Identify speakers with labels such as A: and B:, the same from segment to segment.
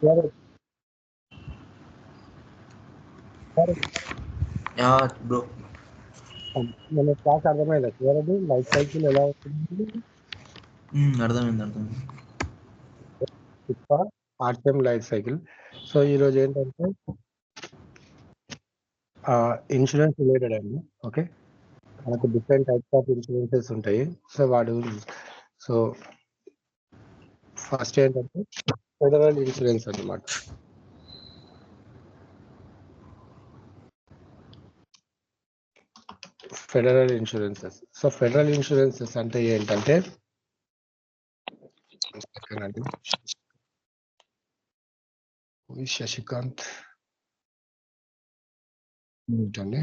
A: సరే, సరే.
B: బ్రో
A: మన క్లాస్ అర్థమైందా చివరిది లైఫ్ సైకిల్ ఎలా ఉంటుంది?
B: అర్థమైంది.
A: ఆర్టిఎం లైఫ్ సైకిల్. సో ఈరోజు ఏంటంటే ఇన్సూరెన్స్ రిలేటెడ్ అండి. ఓకే, మనకు డిఫరెంట్ టైప్స్ ఆఫ్ ఇన్సూరెన్సెస్ ఉంటాయి. సో ఫస్ట్ ఏంటంటే ఫెడరల్ ఇన్సూరెన్స్ అన్నమాట. Federal insurances. So federal insurances అంటే ఏంటంటే శశికాంత్ అండి.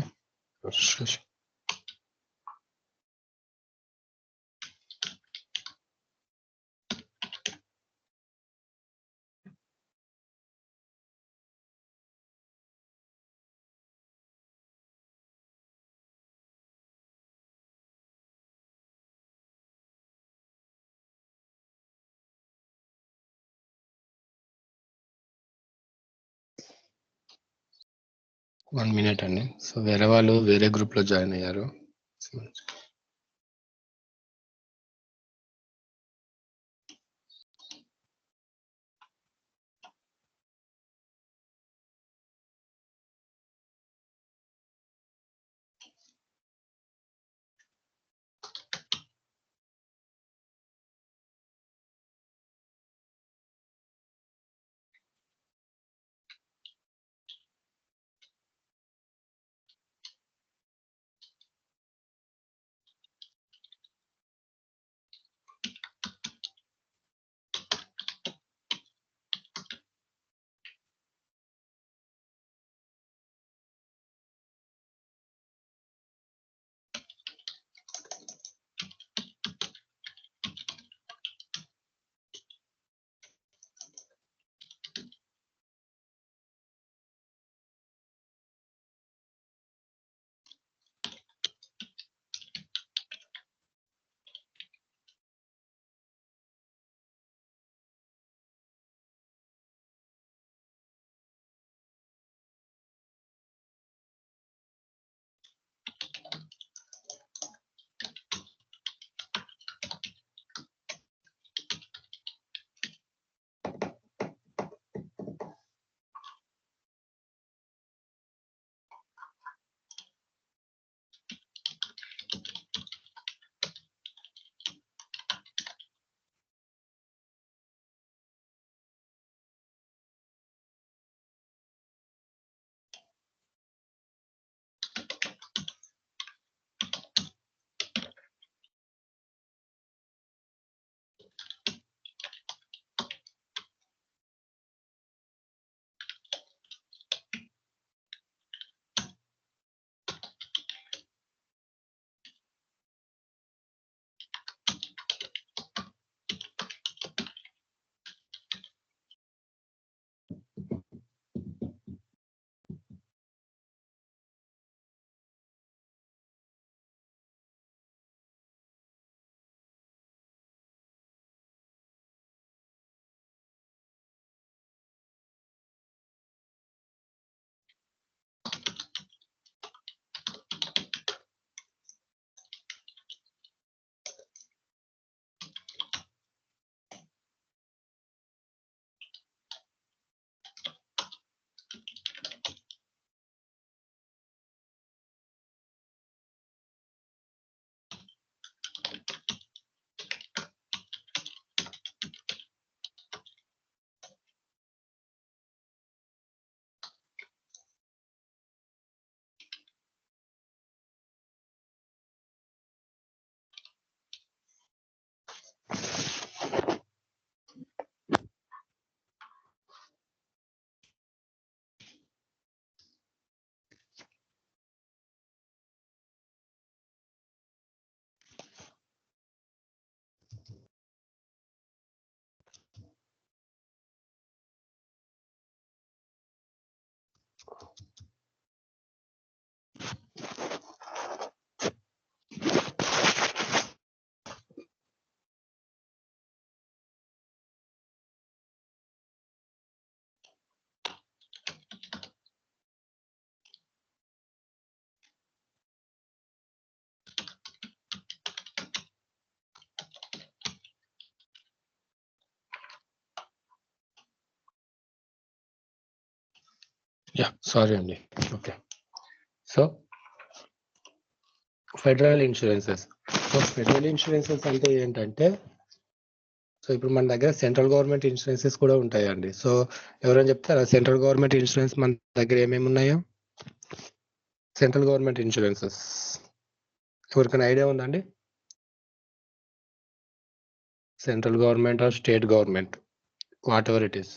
A: 1 minute అండి. సో వేరే వాళ్ళు వేరే గ్రూప్ లో జాయిన్ అయ్యారు. సారీ అండి. Okay. So federal insurances. So federal insurances అంటే ఏంటంటే, సో ఇప్పుడు మన దగ్గర సెంట్రల్ గవర్నమెంట్ ఇన్సూరెన్సెస్ కూడా ఉంటాయండి. సో ఎవరైనా చెప్తారా సెంట్రల్ గవర్నమెంట్ ఇన్సూరెన్స్ మన దగ్గర ఏమేమి ఉన్నాయో? సెంట్రల్ గవర్నమెంట్ ఇన్సూరెన్సెస్ ఎవరికైనా ఐడియా ఉందండి? Central government or state government, what ever it is.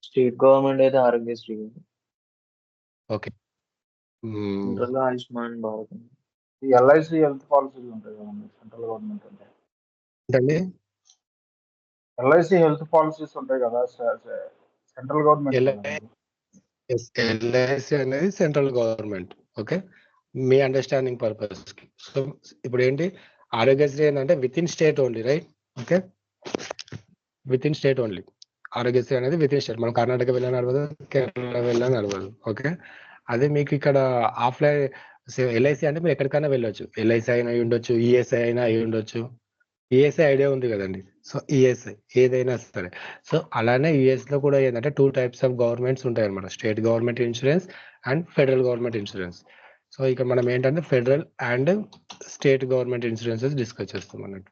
B: State government అయితే ఆరోగ్యశ్రీ,
A: ఓకే.
B: సెంట్రల్ ఆయుష్మాన్ భారత్.
C: ఈ ఎల్ఐసి హెల్త్ పాలసీలు ఉంటాయి కదండి సెంట్రల్ గవర్నమెంట్ అంటే.
A: ఏంటండి?
C: ఎల్ఐసి హెల్త్ పాలసీస్ ఉంటాయి కదా సెంట్రల్ గవర్నమెంట్.
A: ఎల్ఐసి అనేది సెంట్రల్ గవర్నమెంట్. ఓకే, మీ అండర్స్టాండింగ్ పర్పస్. సో ఇప్పుడు ఏంటి, ఆరోగ్యశ్రీ ఏంటంటే with in state only, right? Okay, with in state only. Aarogyasri అనేది విత్ ఇన్ స్టేట్. మనం కర్ణాటక వెళ్ళని నడవదు, కేరళ వెళ్ళని నడవదు. ఓకే, అదే మీకు ఇక్కడ ఆఫ్లైన్ ఎల్ఐసి అంటే మీరు ఎక్కడికైనా వెళ్ళొచ్చు. ఎల్ఐసి అయినా అయి ఉండొచ్చు, ఈఎస్ఐ అయినా అయి ఉండొచ్చు. ఈఎస్ఐ ఐడియా ఉంది కదండి. సో ఈఎస్ఐ ఏదైనా సరే. సో అలానే యుఎస్ లో కూడా ఏంటంటే 2 టైప్స్ ఆఫ్ గవర్నమెంట్స్ ఉంటాయి అనమాట, state government insurance and federal government insurance. So ఇక మనం ఏంటంటే federal and state government insurances discuss చేస్తాం అన్నట్టు.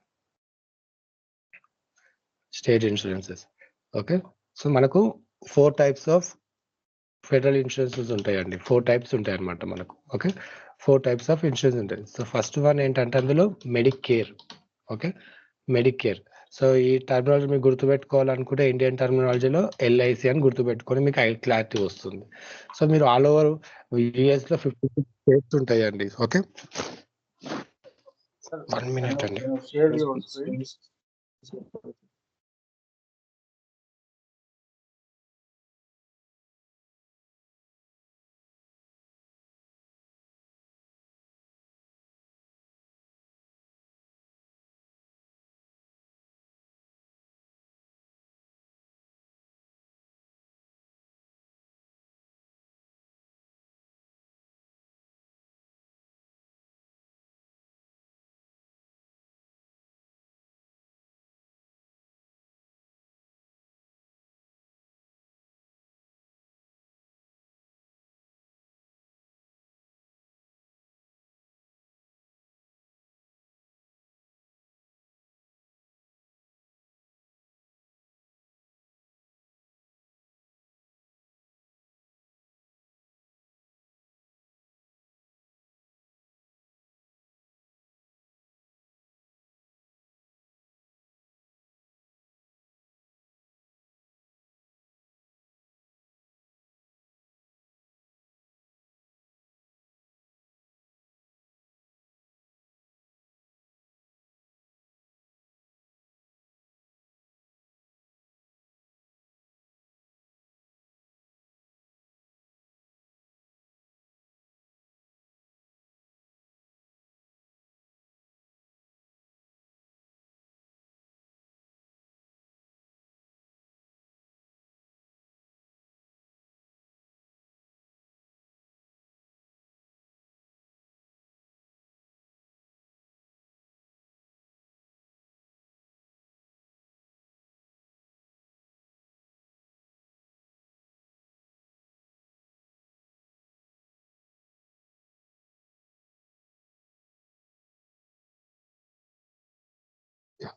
A: State insurances. ఓకే, సో మనకు 4 టైప్స్ ఆఫ్ ఫెడరల్ ఇన్సూరెన్సెస్ ఉంటాయండి. 4 టైప్స్ ఉంటాయి అనమాట మనకు. ఓకే, 4 టైప్స్ ఆఫ్ ఇన్సూరెన్స్ ఉంటాయి. సో ఫస్ట్ వన్ ఏంటంటే అందులో మెడికేర్. Okay, Medicare. సో ఈ టర్మినాలజీ మీకు గుర్తుపెట్టుకోవాలనుకుంటే ఇండియన్ టర్మినాలజీలో ఎల్ఐసి అని గుర్తుపెట్టుకొని మీకు క్లారిటీ వస్తుంది. సో మీరు ఆల్ ఓవర్ యుఎస్ లో 56 స్టేట్స్ ఉంటాయండి. ఓకే, 1 minute అండి.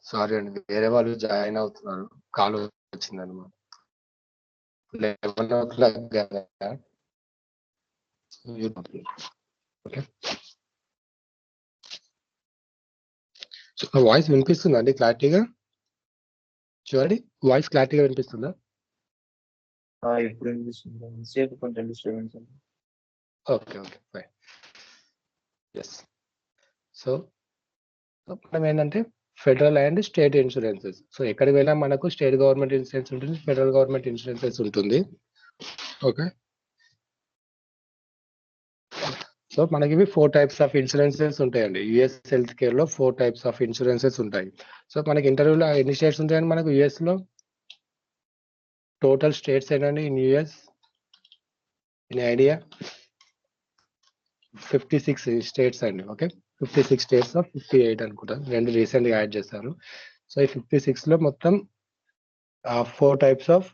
A: సారీ అండి, వేరే వాళ్ళు జాయిన్ అవుతున్నారు, కాల్ వచ్చిందనమాట. 11 o'clock కదా. ఓకే, సో వాయిస్ వినిపిస్తుందా అండి క్లారిటీగా? చూడండి, వాయిస్ క్లారిటీగా వినిపిస్తుందా?
B: ఇప్పుడు సేపు కొంచెం disturbance.
A: Okay okay fine. Yes, so మనం ఏంటంటే federal and state insurances. So ఎక్కడికి వెళ్ళినా మనకు స్టేట్ గవర్నమెంట్ ఇన్సూరెన్స్ ఉంటుంది, ఫెడరల్ గవర్నమెంట్ ఇన్సూరెన్సెస్ ఉంటుంది. ఓకే, సో మనకి ఇవి 4 టైప్స్ ఆఫ్ ఇన్సూరెన్సెస్ ఉంటాయండి. యుఎస్ హెల్త్ కేర్ లో 4 టైప్స్ ఆఫ్ ఇన్సూరెన్సెస్ ఉంటాయి. సో మనకి ఇంటర్వ్యూలో ఎన్ని స్టేట్స్ ఉంటాయండి మనకు యుఎస్ లో? టోటల్ స్టేట్స్ ఏంటండి in US, any idea? 56 states అండి. ఓకే, 56 స్టేట్స్ ఆఫ్ 58 అనుకుంటా, 2 రీసెంట్ గా యాడ్ చేశారు. సో ఈ 56 లో మొత్తం 4 types of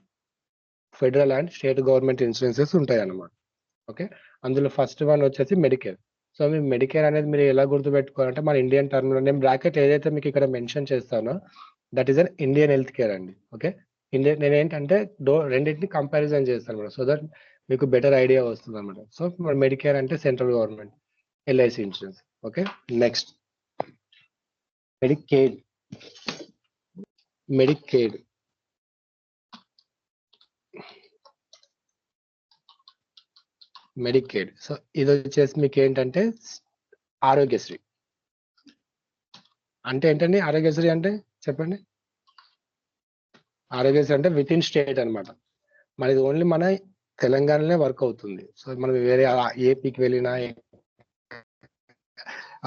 A: federal and state government insurances ఉంటాయి అన్నమాట. ఓకే, అందులో ఫస్ట్ వన్ వచ్చేసి మెడికేర్. సో మీ మెడికేర్ అనేది మీరు ఎలా గుర్తుపెట్టుకోవాలంటే మన ఇండియన్ టర్మ్ లో నేను బ్రాకెట్ ఏదైతే మీకు ఇక్కడ మెన్షన్ చేస్తానో that is an Indian health care అండి. ఓకే, ఇండియన్ నేను ఏంటంటే రెండింటిని కంపారిజన్ చేస్తాను అనమాట, సో దట్ మీకు బెటర్ ఐడియా వస్తుంది అనమాట. సో మెడికేర్ అంటే central government LIC insurance. Okay, next Medicaid. Medicaid Medicaid so ఇది వచ్చేసి మీకు ఏంటంటే ఆరోగ్యశ్రీ. అంటే ఏంటండి ఆరోగ్యశ్రీ అంటే చెప్పండి. ఆరోగ్యశ్రీ అంటే విత్ ఇన్ స్టేట్ అనమాట. మనది ఓన్లీ మన తెలంగాణలోనే వర్క్ అవుతుంది. సో మనం వేరే ఏపీకి వెళ్ళినా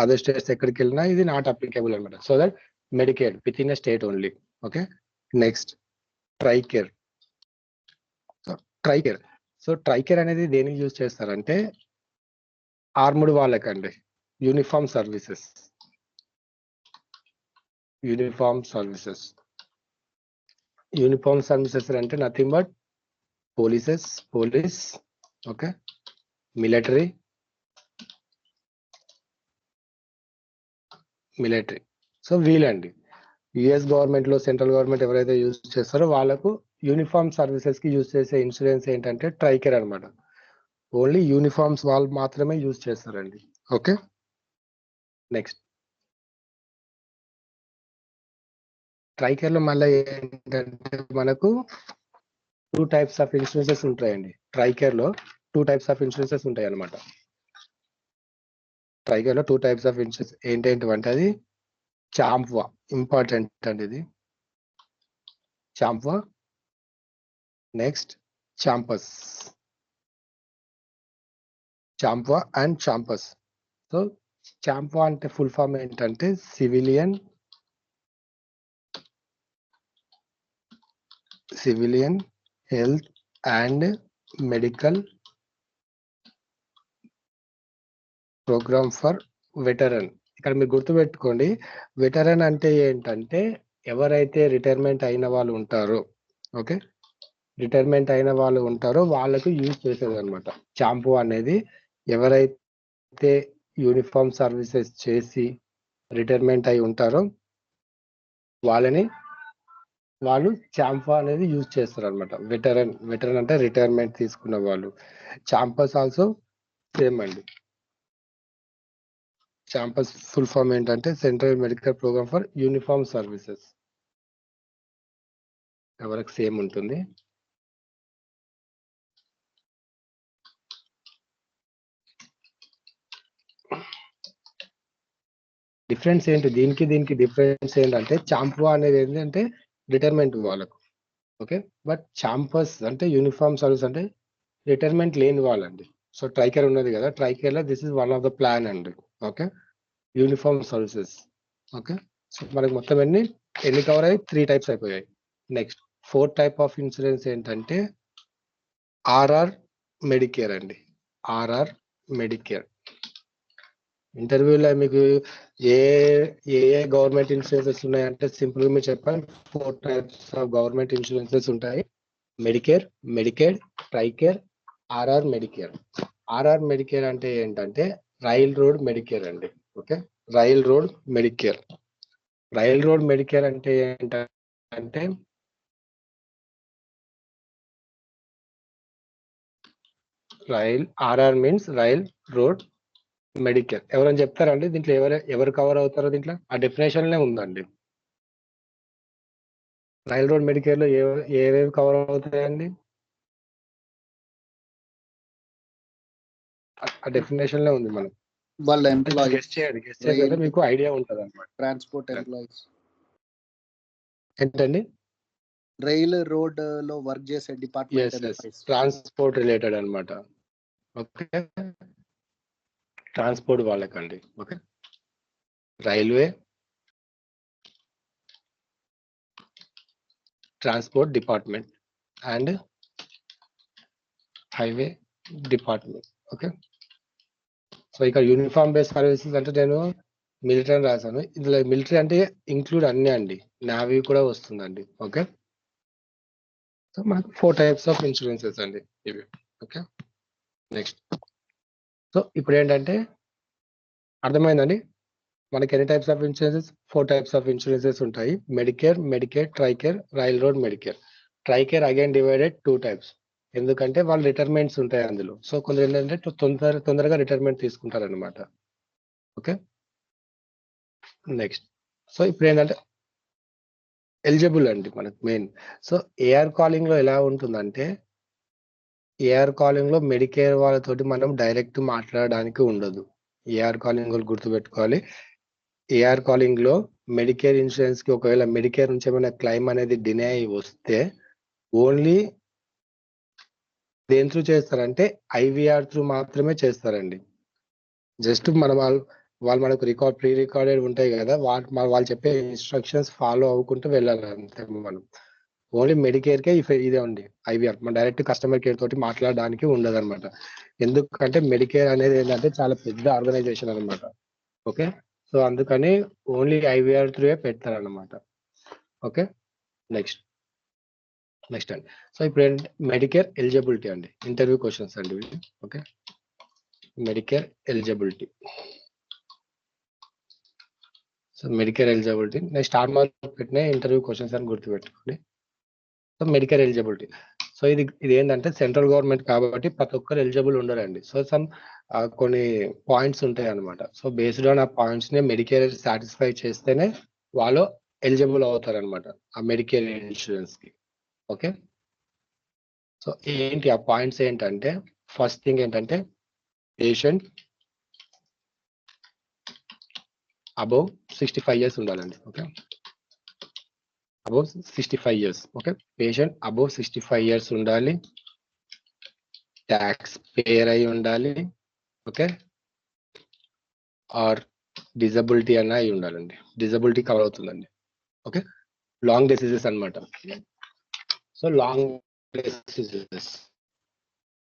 A: అదర్ స్టేట్స్ ఎక్కడికి వెళ్ళినా ఇది నాట్ అప్లికేబుల్ అనమాట. So that Medicaid with in a state only. Okay, next Tricare. Tricare so Tricare అనేది దేనికి యూజ్ చేస్తారంటే ఆర్ముడ్ వాళ్ళకండి, యూనిఫామ్ సర్వీసెస్. యూనిఫామ్ సర్వీసెస్ అంటే nothing but police. Okay, military. So వీళ్ళండి యుఎస్ గవర్నమెంట్ లో సెంట్రల్ గవర్నమెంట్ ఎవరైతే use చేస్తారో వాళ్ళకు యూనిఫామ్ సర్వీసెస్ కి యూజ్ చేసే ఇన్సూరెన్స్ ఏంటంటే ట్రైకేర్ అనమాట. ఓన్లీ యూనిఫామ్స్ వాళ్ళు మాత్రమే యూజ్ చేస్తారండి. ఓకే, నెక్స్ట్ ట్రైకేర్ లో మళ్ళీ ఏంటంటే మనకు 2 types ఆఫ్ ఇన్సూరెన్సెస్ ఉంటాయండి. ట్రైకేర్ లో 2 types ఆఫ్ ఇన్సూరెన్సెస్ ఉంటాయి అనమాట. ట్రైకేర్ లో 2 types ఆఫ్ ఇన్సూరెన్స్ ఏంటంటే అది చాంప్వా, ఇంపార్టెంట్ అండి ఇది. CHAMPVA, next CHAMPUS. CHAMPVA and CHAMPUS. So CHAMPVA అంటే ఫుల్ ఫామ్ ఏంటంటే civilian health and medical programme for veteran. ఇక్కడ మీరు గుర్తుపెట్టుకోండి, వెటరన్ అంటే ఏంటంటే ఎవరైతే రిటైర్మెంట్ అయిన వాళ్ళు ఉంటారో, ఓకే, రిటైర్మెంట్ అయిన వాళ్ళు ఉంటారో వాళ్ళకు యూజ్ చేసేది అనమాట. చాంపు అనేది ఎవరైతే యూనిఫామ్ సర్వీసెస్ చేసి రిటైర్మెంట్ అయి ఉంటారో వాళ్ళు చాంపా అనేది యూజ్ చేస్తారు అనమాట. వెటరన్ అంటే రిటైర్మెంట్ తీసుకున్న వాళ్ళు. చాంపస్ ఆల్సో సేమ్ అండి. చాంపస్ ఫుల్ ఫామ్ ఏంటంటే central medical programme for uniform services. ఎవరికి సేమ్ ఉంటుంది. డిఫరెన్స్ ఏంటి దీనికి డిఫరెన్స్ ఏంటంటే చాంపా అనేది ఏంటంటే రిటైర్మెంట్ వాళ్ళకు, ఓకే, బట్ చాంపస్ అంటే యూనిఫామ్ సర్వీస్ అంటే రిటైర్మెంట్ లేని వాళ్ళండి. సో ట్రైకేర్ ఉన్నది కదా, ట్రైకేర్ లో this is one of the plan అండి. Okay, uniform services. Okay, so మనకి మొత్తం ఎన్ని కవర్ అయ్యాయి? 3 types అయిపోయాయి. Next 4th type of insurance ఏంటంటే ఆర్ఆర్ మెడికేర్ అండి. RR Medicare. ఇంటర్వ్యూలో మీకు ఏ గవర్నమెంట్ ఇన్సూరెన్సెస్ ఉన్నాయంటే సింపుల్ గా మీరు చెప్పాలి. 4 types ఆఫ్ గవర్నమెంట్ ఇన్సూరెన్సెస్ ఉంటాయి: Medicare, Medicaid, Tricare, RR Medicare. RR Medicare అంటే ఏంటంటే రైల్ రోడ్ మెడికేర్ అండి. Okay, rail road Medicare. Rail road Medicare అంటే ఏంటంటే RR means rail road Medicare. ఎవరైనా చెప్తారండి దీంట్లో ఎవరు కవర్ అవుతారో? దీంట్లో ఆ డెఫినేషన్ లే ఉందండి. రైల్ రోడ్ మెడికేర్ లో ఏవేవి కవర్ అవుతాయండి? ఆ డెఫినేషన్ లో ఉంది. మనం
C: వాళ్ళ ఎంప్లాయీస్,
A: గెస్ట్ చేయాలి మీకు ఐడియా ఉంటుంది అనమాట.
C: ట్రాన్స్పోర్ట్ ఎంప్లాయీస్
A: ఏంటండి?
C: రైల్ రోడ్ లో వర్క్ చేసే డిపార్ట్మెంట్,
A: ట్రాన్స్పోర్ట్ రిలేటెడ్ అనమాట. ఓకే, ట్రాన్స్పోర్ట్ వాళ్ళకండి. Okay, railway transport department and highway department. Okay, so ఇక్కడ యూనిఫామ్ బేస్డ్ సర్వీసెస్ అంటే నేను మిలిటరీ అని రాశాను. ఇందులో మిలిటరీ అంటే ఇంక్లూడ్ అన్నీ అండి, నావీ కూడా వస్తుందండి. ఓకే, సో మనకు 4 టైప్స్ ఆఫ్ ఇన్సూరెన్సెస్ అండి ఇవి. Okay, next. సో ఇప్పుడు ఏంటంటే అర్థమైందండి మనకి ఎన్ని types of insurances? 4 types of insurances ఉంటాయి. Medicare, Medicare, Tricare, rail road Medicare. Tricare again divided 2 types. ఎందుకంటే వాళ్ళు రిటైర్మెంట్స్ ఉంటాయి అందులో. సో కొందరు ఏంటంటే తొందరగా రిటైర్మెంట్ తీసుకుంటారు అనమాట. Okay, next. సో ఇప్పుడు ఏంటంటే ఎలిజిబుల్ అండి మనకు మెయిన్. సో ఏఆర్ కాలింగ్ లో ఎలా ఉంటుందంటే ఏఆర్ కాలింగ్ లో మెడికేర్ వాళ్ళతోటి మనం డైరెక్ట్ మాట్లాడడానికి ఉండదు. ఏఆర్ కాలింగ్ వాళ్ళు గుర్తుపెట్టుకోవాలి. ఏఆర్ కాలింగ్ లో మెడికేర్ ఇన్సూరెన్స్ కి ఒకవేళ మెడికేర్ నుంచి ఏమైనా క్లైమ్ అనేది డినే అయి వస్తే ఓన్లీ దేని త్రూ చేస్తారంటే ఐవీఆర్ త్రూ మాత్రమే చేస్తారండి. జస్ట్ వాళ్ళు మనకు ప్రీ రికార్డెడ్ ఉంటాయి కదా, వాళ్ళు చెప్పే ఇన్స్ట్రక్షన్స్ ఫాలో అవ్వకుంటూ వెళ్ళాలి అంతే. మనం ఓన్లీ మెడికేర్ కే ఇదే ఉంది ఐవీఆర్. మన డైరెక్ట్ కస్టమర్ కేర్ తోటి మాట్లాడడానికి ఉండదు అనమాట. ఎందుకంటే మెడికేర్ అనేది ఏంటంటే చాలా పెద్ద ఆర్గనైజేషన్ అనమాట. ఓకే, సో అందుకని ఓన్లీ ఐవీఆర్ త్రూ పెడతారనమాట. ఓకే, నెక్స్ట్ అండి. సో ఇప్పుడు ఏంటంటే మెడికేర్ ఎలిజిబిలిటీ అండి, ఇంటర్వ్యూ క్వశ్చన్స్ అండి ఇవి. Okay, Medicare eligibility. So Medicare eligibility next star mark పెట్టిన ఇంటర్వ్యూ క్వశ్చన్స్ అని గుర్తుపెట్టుకోండి. So Medicare eligibility. సో ఇది ఏంటంటే సెంట్రల్ గవర్నమెంట్ కాబట్టి ప్రతి ఒక్కరు ఎలిజిబుల్ ఉండరండి. సో కొన్ని పాయింట్స్ ఉంటాయి అనమాట. సో బేస్డ్ ఆన్ ఆ పాయింట్స్ ని మెడికేర్ సాటిస్ఫై చేస్తేనే వాళ్ళు ఎలిజిబుల్ అవుతారు అనమాట ఆ మెడికేర్ ఇన్సూరెన్స్ కి. ఓకే, సో ఏంటి ఆ పాయింట్స్ ఏంటంటే ఫస్ట్ థింగ్ ఏంటంటే పేషెంట్ అబౌవ్ 65 years ఉండాలండి. Okay, above 65 years. Okay, patient above 65 years ఉండాలి, ట్యాక్స్ పేయర్ అయి ఉండాలి. ఓకే, ఆర్ డిజబిలిటీ అన్న అయి ఉండాలండి. డిజబిలిటీ కవర్ అవుతుందండి. ఓకే, లాంగ్ డిసీజెస్ అన్నమాట. So long diseases,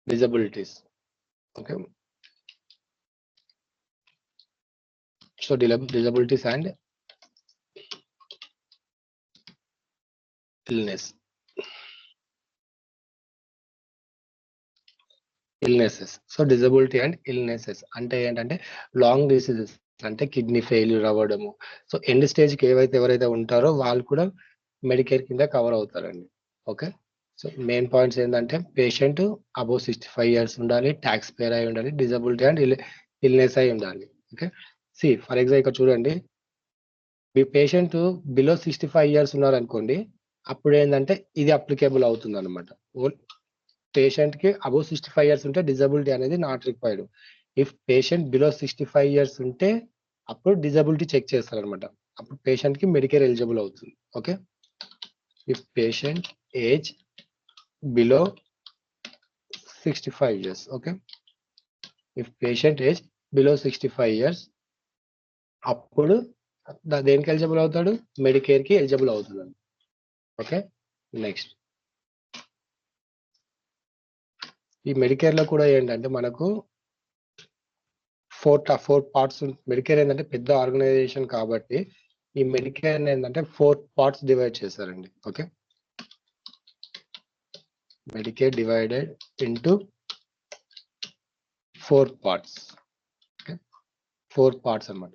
A: disabilities. Okay, so disabilities and illnesses. So disability and illnesses అంటే ఏంటంటే లాంగ్ డిసీజెస్ అంటే కిడ్నీ ఫెయిల్యూర్ అవ్వడము. సో ఎండ్ స్టేజ్కి ఎవరైతే ఉంటారో వాళ్ళు కూడా మెడికేర్ కింద కవర్ అవుతారండి. ఓకే, సో మెయిన్ పాయింట్స్ ఏంటంటే పేషెంట్ అబౌవ్ 65 years ఉండాలి, ట్యాక్స్ పేర్ అయి ఉండాలి, డిజబిలిటీ అండ్ ఇల్నెస్ అయి ఉండాలి. ఓకే, ఫర్ ఎగ్జాంపుల్ ఇక్కడ చూడండి, మీ పేషెంట్ బిలో 65 years ఉన్నారనుకోండి, అప్పుడు ఏంటంటే ఇది అప్లికేబుల్ అవుతుంది అనమాట. పేషెంట్ కి అబౌవ్ 65 years ఉంటే డిజబిలిటీ అనేది not required. If patient below 65 years ఉంటే అప్పుడు డిజబిలిటీ చెక్ చేస్తారు అనమాట. అప్పుడు పేషెంట్ కి మెడికేర్ ఎలిజిబుల్ అవుతుంది. Okay, if patient age below 65 years. Okay, if patient age below 65 years అప్పుడు దేనికి ఎలిజిబుల్ అవుతాడు? మెడికేర్ కి ఎలిజిబుల్ అవుతుంది. ఓకే, నెక్స్ట్ ఈ మెడికేర్ లో కూడా ఏంటంటే మనకు ఫోర్ పార్ట్స్. మెడికేర్ ఏంటంటే పెద్ద ఆర్గనైజేషన్ కాబట్టి ఈ మెడికేర్ ఏంటంటే 4 parts డివైడ్ చేశారండి. Okay, Medicare divided into 4 parts. Okay, 4 parts అన్నమాట.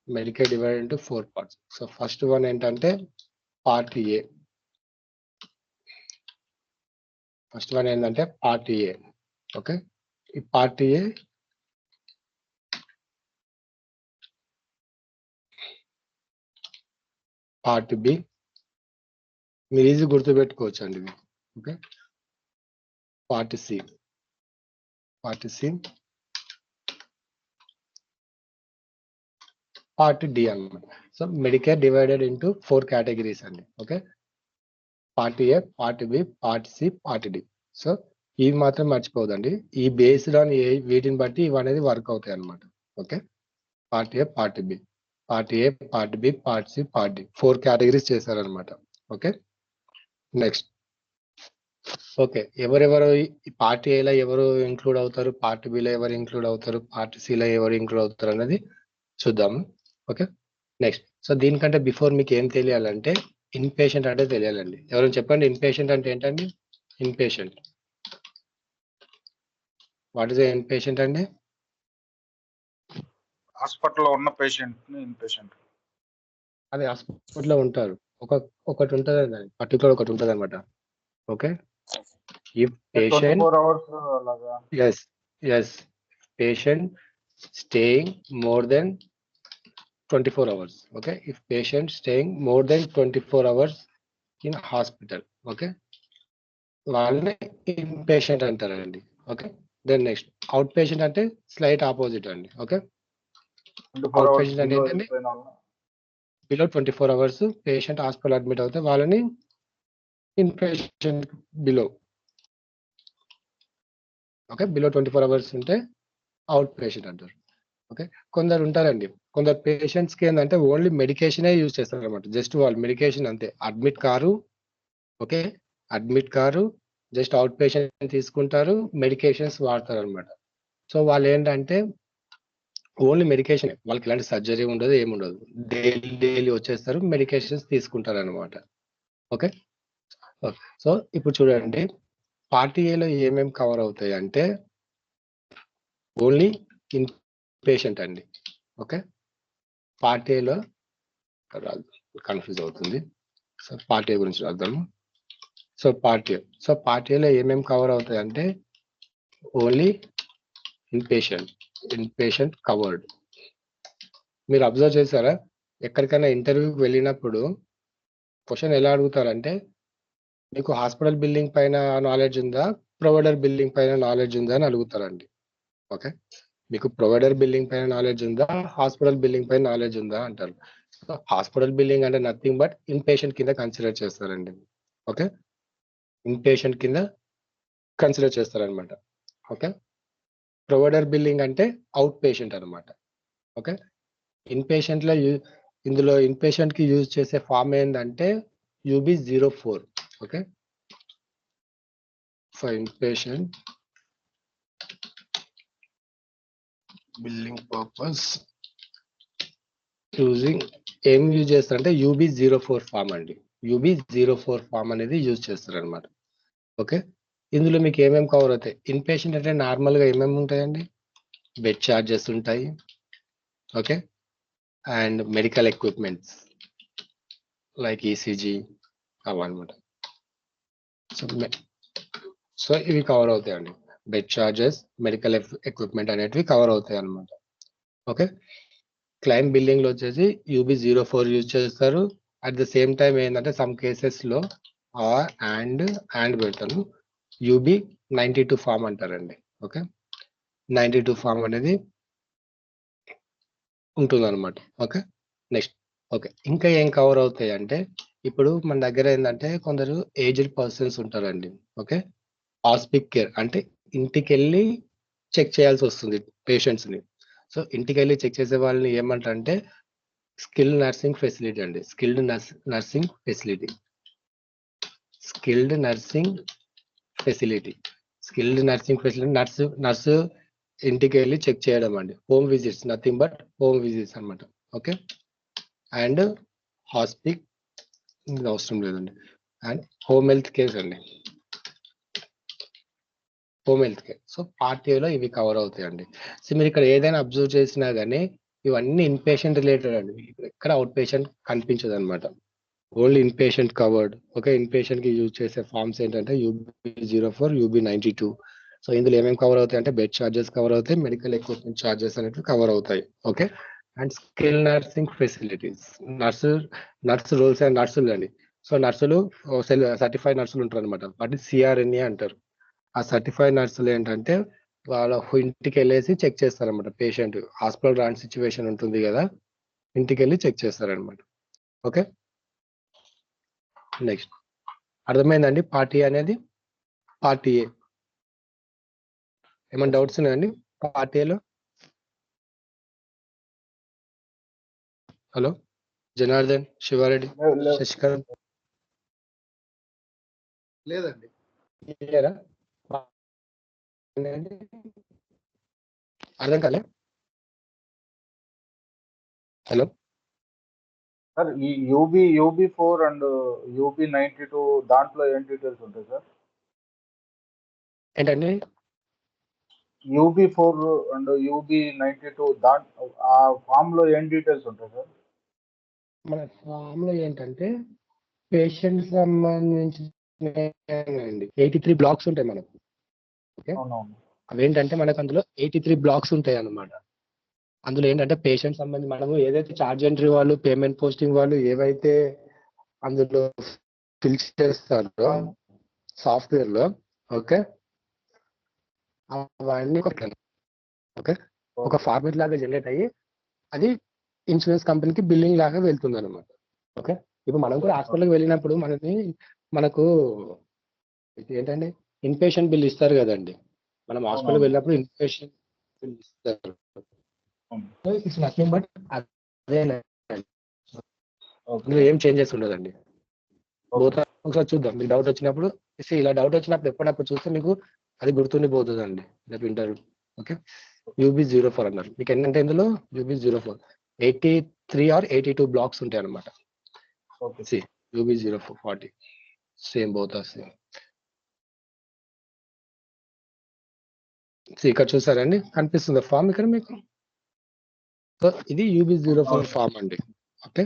A: Medicare divided into 4 parts. So first one ఏంటంటే పార్ట్ ఏ. ఫస్ట్ వన్ ఏంటంటే పార్ట్ ఏ. ఓకే, ఈ పార్ట్ ఏ పార్ట్ బి మీరు ఈజీ గుర్తుపెట్టుకోవచ్చు అండి. Okay, part C, part D అన్నమాట. So Medicare divided into 4 categories అండి. Okay, part A, part B, part C, part D. So ఇవి మాత్రం మర్చిపోదండి. ఈ బేస్డ్ ఆన్ వీటిని బట్టి ఇవి అనేది వర్క్ అవుతాయి అన్నమాట. Okay, part A, part B, part B, part C, part D 4 categories చేశారనమాట. Okay, next. ఓకే, ఎవరెవరు ఈ పార్ట్ ఏలో ఎవరు ఇంక్లూడ్ అవుతారు, పార్ట్ బిలో ఎవరు ఇంక్లూడ్ అవుతారు, పార్ట్ సిలో ఎవరు ఇంక్లూడ్ అవుతారు అన్నది చూద్దాము. ఓకే, నెక్స్ట్ సో దీనికంటే బిఫోర్ మీకు ఏం తెలియాలంటే ఇన్ పేషెంట్ అంటే తెలియాలండి. ఎవరైనా చెప్పండి ఇన్ పేషెంట్ అంటే ఏంటండి? In patient, what is in patient అండి?
C: హాస్పిటల్లో ఉన్న పేషెంట్ ని ఇన్ పేషెంట్.
A: అదే హాస్పిటల్లో ఉంటారు, ఒకటి ఉంటుంది, పర్టికులర్ ఒకటి ఉంటుంది అనమాట. ఓకే, ఇఫ్ పేషెంట్
C: 24 hours అలాగా.
A: yes patient staying more than 24 hours. Okay, if patient staying more than 24 hours in hospital, okay, వాళ్ళని ఇన్ పేషెంట్ అంటారండి. Okay, then next out patient అంటే స్లైట్ ఆపోజిట్ అండి. ఓకే,
C: 24
A: అవుట్
C: hours
A: పేషెంట్ అంటే
C: below
A: ఏంటండి?
C: వెళ్ళిపోయిన వాళ్ళని
A: below 24 hours patient hospital admit అవుతే వాళ్ళని in patient below. Okay, below 24 hours ఉంటే అవుట్ పేషెంట్ అంటారు. ఓకే, కొందరు ఉంటారండి, కొందరు పేషెంట్స్ కి ఏంటంటే ఓన్లీ మెడికేషనే యూజ్ చేస్తారు అనమాట. జస్ట్ వాళ్ళు మెడికేషన్ అంతే, admit car. Okay, admit car, just out patient తీసుకుంటారు, మెడికేషన్స్ వాడతారు అనమాట. సో వాళ్ళు ఏంటంటే ఓన్లీ మెడికేషన్, వాళ్ళకి ఇలాంటి సర్జరీ ఉండదు, ఏముండదు, డైలీ వచ్చేస్తారు, మెడికేషన్స్ తీసుకుంటారు అనమాట. ఓకే, సో ఇప్పుడు చూడండి పార్ట్ ఏలో ఏమేమి కవర్ అవుతాయి అంటే ఓన్లీ ఇన్ పేషెంట్ అండి. ఓకే, పార్ట్ ఏలో కన్ఫ్యూజ్ అవుతుంది, సో పార్ట్ ఏ గురించి రాద్దాము. సో పార్ట్ ఏలో ఏమేమి కవర్ అవుతాయి అంటే ఓన్లీ ఇన్ పేషెంట్ కవర్డ్. మీరు అబ్జర్వ్ చేశారా, ఎక్కడికైనా ఇంటర్వ్యూకి వెళ్ళినప్పుడు క్వశ్చన్ ఎలా అడుగుతారంటే మీకు హాస్పిటల్ బిల్డింగ్ పైన నాలెడ్జ్ ఉందా, ప్రొవైడర్ బిల్డింగ్ పైన నాలెడ్జ్ ఉందా అని అడుగుతారండి. ఓకే, మీకు ప్రొవైడర్ బిల్డింగ్ పైన నాలెడ్జ్ ఉందా, హాస్పిటల్ బిల్డింగ్ పైన నాలెడ్జ్ ఉందా అంటారు. హాస్పిటల్ బిల్డింగ్ అంటే నథింగ్ బట్ ఇన్ పేషెంట్ కింద కన్సిడర్ చేస్తారండి. ఓకే, ఇన్ పేషెంట్ కింద కన్సిడర్ చేస్తారనమాట. ఓకే, ప్రొవైడర్ బిల్లింగ్ అంటే అవుట్ పేషెంట్ అనమాట. ఓకే, ఇన్ పేషెంట్ లో ఇందులో ఇన్ పేషెంట్ కి యూజ్ చేసే ఫామ్ ఏంటంటే UB04. Okay, for in patient billing purpose using ఏం యూజ్ చేస్తారంటే UB04 ఫామ్ అండి. UB04 ఫామ్ అనేది యూజ్ చేస్తారు అనమాట. ఓకే, ఇందులో మీకు ఏమేమి కవర్ అవుతాయి? ఇన్ పేషెంట్ అంటే నార్మల్ గా ఏమేమి ఉంటాయండి? బెడ్ చార్జెస్ ఉంటాయి. Okay, and medical equipments like ECG అవన్నమాట. సో ఇవి కవర్ అవుతాయండి, బెడ్ చార్జెస్, మెడికల్ ఎక్విప్మెంట్ అనేటివి కవర్ అవుతాయి అన్నమాట. ఓకే, క్లైమ్ బిల్లింగ్ లో వచ్చేసి UB04 యూజ్ చేస్తారు. అట్ ద సేమ్ టైం ఏంటంటే సమ్ కేసెస్ లో అండ్ పెడతాను UB92 ఫామ్ అంటారండి. ఓకే, 92 ఫామ్ అనేది ఉంటుంది అనమాట. ఓకే, నెక్స్ట్ ఓకే, ఇంకా ఏం కవర్ అవుతాయి అంటే ఇప్పుడు మన దగ్గర ఏంటంటే కొందరు ఏజ్డ్ పర్సన్స్ ఉంటారండి. ఓకే, హాస్పిక్ కేర్ అంటే ఇంటికి వెళ్ళి చెక్ చేయాల్సి వస్తుంది పేషెంట్స్ ని. సో ఇంటికి వెళ్ళి చెక్ చేసే వాళ్ళని ఏమంటారంటే స్కిల్డ్ నర్సింగ్ ఫెసిలిటీ అండి. Nursing facility skilled nursing facility nurse ఇంటికి వెళ్ళి చెక్ చేయడం అండి. Home visits, nothing but home visits అనమాట. ఓకే, అండ్ హాస్పిక్ ఇది అవసరం లేదండి. అండ్ హోమ్ హెల్త్ కేర్స్ అండి, home health care. So part ఏలో ఇవి కవర్ అవుతాయండి. సో మీరు ఇక్కడ ఏదైనా అబ్జర్వ్ చేసినా కానీ ఇవన్నీ ఇన్ పేషెంట్ రిలేటెడ్ అండి, ఇక్కడ అవుట్ పేషెంట్ కనిపించదు అనమాట, only in patient covered. Okay, in patient కి యూజ్ చేసే ఫార్మ్స్ ఏంటంటే UB04, UB92. సో ఇందులో ఏమేమి కవర్ అవుతాయి అంటే బెడ్ చార్జెస్ కవర్ అవుతాయి, మెడికల్ ఎక్విప్మెంట్ చార్జెస్ అనేవి కవర్ అవుతాయి. Okay, and skill nursing facilities, nurse rules and నర్సులు అండి. సో నర్సులు సర్టిఫైడ్ నర్సులు ఉంటారు అనమాట, వాటిని CRNA అంటారు. ఆ సర్టిఫైడ్ నర్సులు ఏంటంటే వాళ్ళ ఇంటికి వెళ్ళేసి చెక్ చేస్తారనమాట. పేషెంట్ హాస్పిటల్ రాని సిచ్యువేషన్ ఉంటుంది కదా, ఇంటికి వెళ్ళి చెక్ చేస్తారనమాట. ఓకే, నెక్స్ట్ అర్థమైందండి పార్ట్ ఏ అనేది. పార్ట్ ఏ ఏమైనా డౌట్స్ ఉన్నాయండి పార్ట్ ఏలో? హలో జనార్దన్, శివారెడ్డి, శశికరణ్
C: లేదండి.
A: క్లియరా? అర్థం కాలే? హలో
C: సార్ ఈ యూబీ 4 అండ్ యూబీ 92 దాంట్లో ఏం డీటెయిల్స్ ఉంటాయి సార్?
A: ఏంటండి?
C: యూబీ 4 అండ్ యూబీ 92 ఆ ఫామ్ లో ఏం డీటెయిల్స్ ఉంటాయి సార్?
A: మన ఫామ్ లో ఏంటంటే పేషెంట్ సంబంధించి 83 బ్లాక్స్ ఉంటాయి మనకు. ఓకే,
C: అవునవును.
A: అవేంటంటే మనకు అందులో 83 బ్లాక్స్ ఉంటాయి అన్నమాట. అందులో ఏంటంటే పేషెంట్ సంబంధించి మనము ఏదైతే చార్జ్ ఎంట్రీ వాళ్ళు, పేమెంట్ పోస్టింగ్ వాళ్ళు ఏవైతే అందులో ఫిల్ చేస్తారో సాఫ్ట్వేర్ లో, ఓకే, అవన్నీ ఓకే ఒక ఫార్మేట్ లాగా జనరేట్ అయ్యి అది ఇన్సూరెన్స్ కంపెనీకి బిల్లింగ్ లాగా వెళ్తుంది అనమాట. ఓకే, ఇప్పుడు మనం కూడా హాస్పిటల్కి వెళ్ళినప్పుడు మనకు ఏంటంటే ఇన్పేషెంట్ బిల్ ఇస్తారు కదండి. మనం హాస్పిటల్కి వెళ్ళినప్పుడు ఇన్పేషెంట్ బిల్ ఇస్తారు. ఇట్స్ నథింగ్ బట్ అదే, అందులో ఏం చేంజెస్ ఉండదండి. ఒకసారి చూద్దాం. మీకు డౌట్ వచ్చినప్పుడు ఇలా డౌట్ వచ్చినప్పుడు ఎప్పుడప్పుడు చూస్తే మీకు అది గుర్తుండిపోతుందండి రేపు ఇంటర్వ్యూ. ఓకే, యూబీ 04 అన్నారు. మీకు ఏంటంటే ఇందులో యూబీ 04 83 ఆర్ 82 బ్లాక్స్ ఉంటాయి అనమాట. UB 0440 same both are same. ఇక్కడ చూసారండి, కనిపిస్తుంది ఫామ్ ఇక్కడ మీకు. సో ఇది యూబీ 04 ఫామ్ అండి. ఓకే,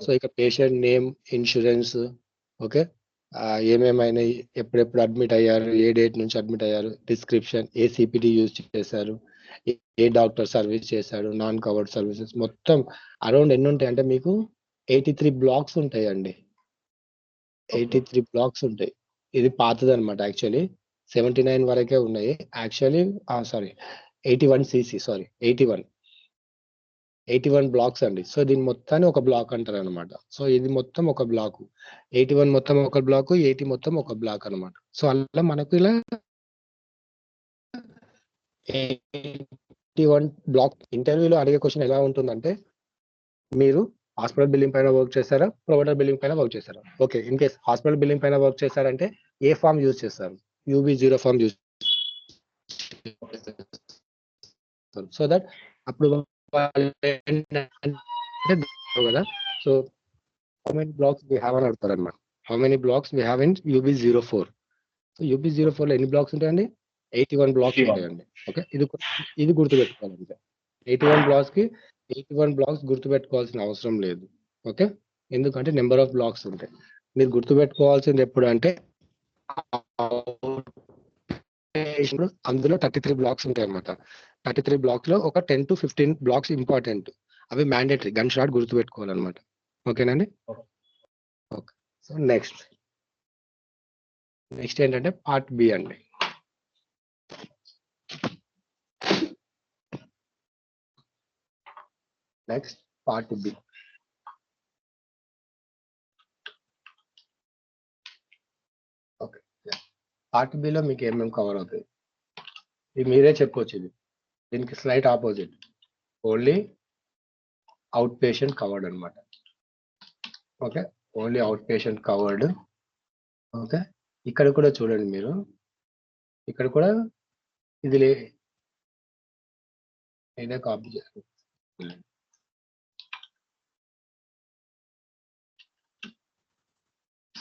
A: సో ఇక పేషెంట్ నేమ్, ఇన్సూరెన్స్, ఓకే, ఏమేమైనా ఎప్పుడెప్పుడు అడ్మిట్ అయ్యారు, ఏ డేట్ నుంచి అడ్మిట్ అయ్యారు, డిస్క్రిప్షన్, ఏ సిపిటి యూజ్ చేశారు, ఏ డాక్టర్ సర్వీస్ చేశాడు, నాన్ కవర్డ్ సర్వీసెస్, మొత్తం అరౌండ్ ఎన్ని ఉంటాయి అంటే మీకు 83 బ్లాక్స్ ఉంటాయండి. 83 బ్లాక్స్ ఉంటాయి. ఇది పాతది అనమాట. యాక్చువల్లీ 79 వరకే ఉన్నాయి. Actually sorry 81 CC, sorry 81 blocks అండి. సో దీని మొత్తాన్ని ఒక బ్లాక్ అంటారు అనమాట. సో ఇది మొత్తం ఒక బ్లాక్, 81 మొత్తం ఒక బ్లాక్, 80 మొత్తం ఒక బ్లాక్ అనమాట. సో అలా మనకు ఇలా 81 బ్లాక్. ఇంటర్వ్యూలో అడిగే క్వశ్చన్ ఎలా ఉంటుందంటే, మీరు హాస్పిటల్ బిల్లింగ్ పైన వర్క్ చేస్తారా, ప్రొవైడర్ బిల్లింగ్ పైన వర్క్ చేస్తారా? Okay, in case hospital billing పైన వర్క్ చేస్తారంటే ఏ ఫామ్ యూజ్ చేస్తారు? యూబీ 0 ఫామ్ యూజ్ చేస్తారు. సో దట్ అప్పుడు కదా, so how many blocks we have అని అడుగుతారు అనమాట. How many blocks we have in UB 04? So UB 04 లో ఎన్ని బ్లాక్స్ ఉంటాయండి? 81 బ్లాక్స్ ఉంటాయండి. ఓకే, ఇది గుర్తుపెట్టుకోవాలంటే 81 బ్లాక్స్ కి 81 బ్లాక్స్ గుర్తుపెట్టుకోవాల్సిన అవసరం లేదు. ఓకే, ఎందుకంటే నెంబర్ ఆఫ్ బ్లాక్స్ ఉంటాయి. మీరు గుర్తుపెట్టుకోవాల్సింది ఎప్పుడు అంటే అందులో 33 బ్లాక్స్ ఉంటాయి అనమాట. 33 బ్లాక్స్ లో ఒక 10 to 15 బ్లాక్స్ ఇంపార్టెంట్. అవి మ్యాండేటరీ, గన్ షాట్ గుర్తుపెట్టుకోవాలన్నమాట. ఓకేనండి? ఓకే, సో నెక్స్ట్ ఏంటంటే పార్ట్ బి అండి. Next part B. Okay, part బిలో మీకు ఏమేమి కవర్ అవుతాయి ఇది మీరే చెప్పొచ్చు. ఇది దీనికి slight opposite, only out patient covered అనమాట. Okay, only out patient covered. Okay, ఇక్కడ కూడా చూడండి మీరు, ఇక్కడ కూడా ఇది నేనే కాపీ చేస్తాను.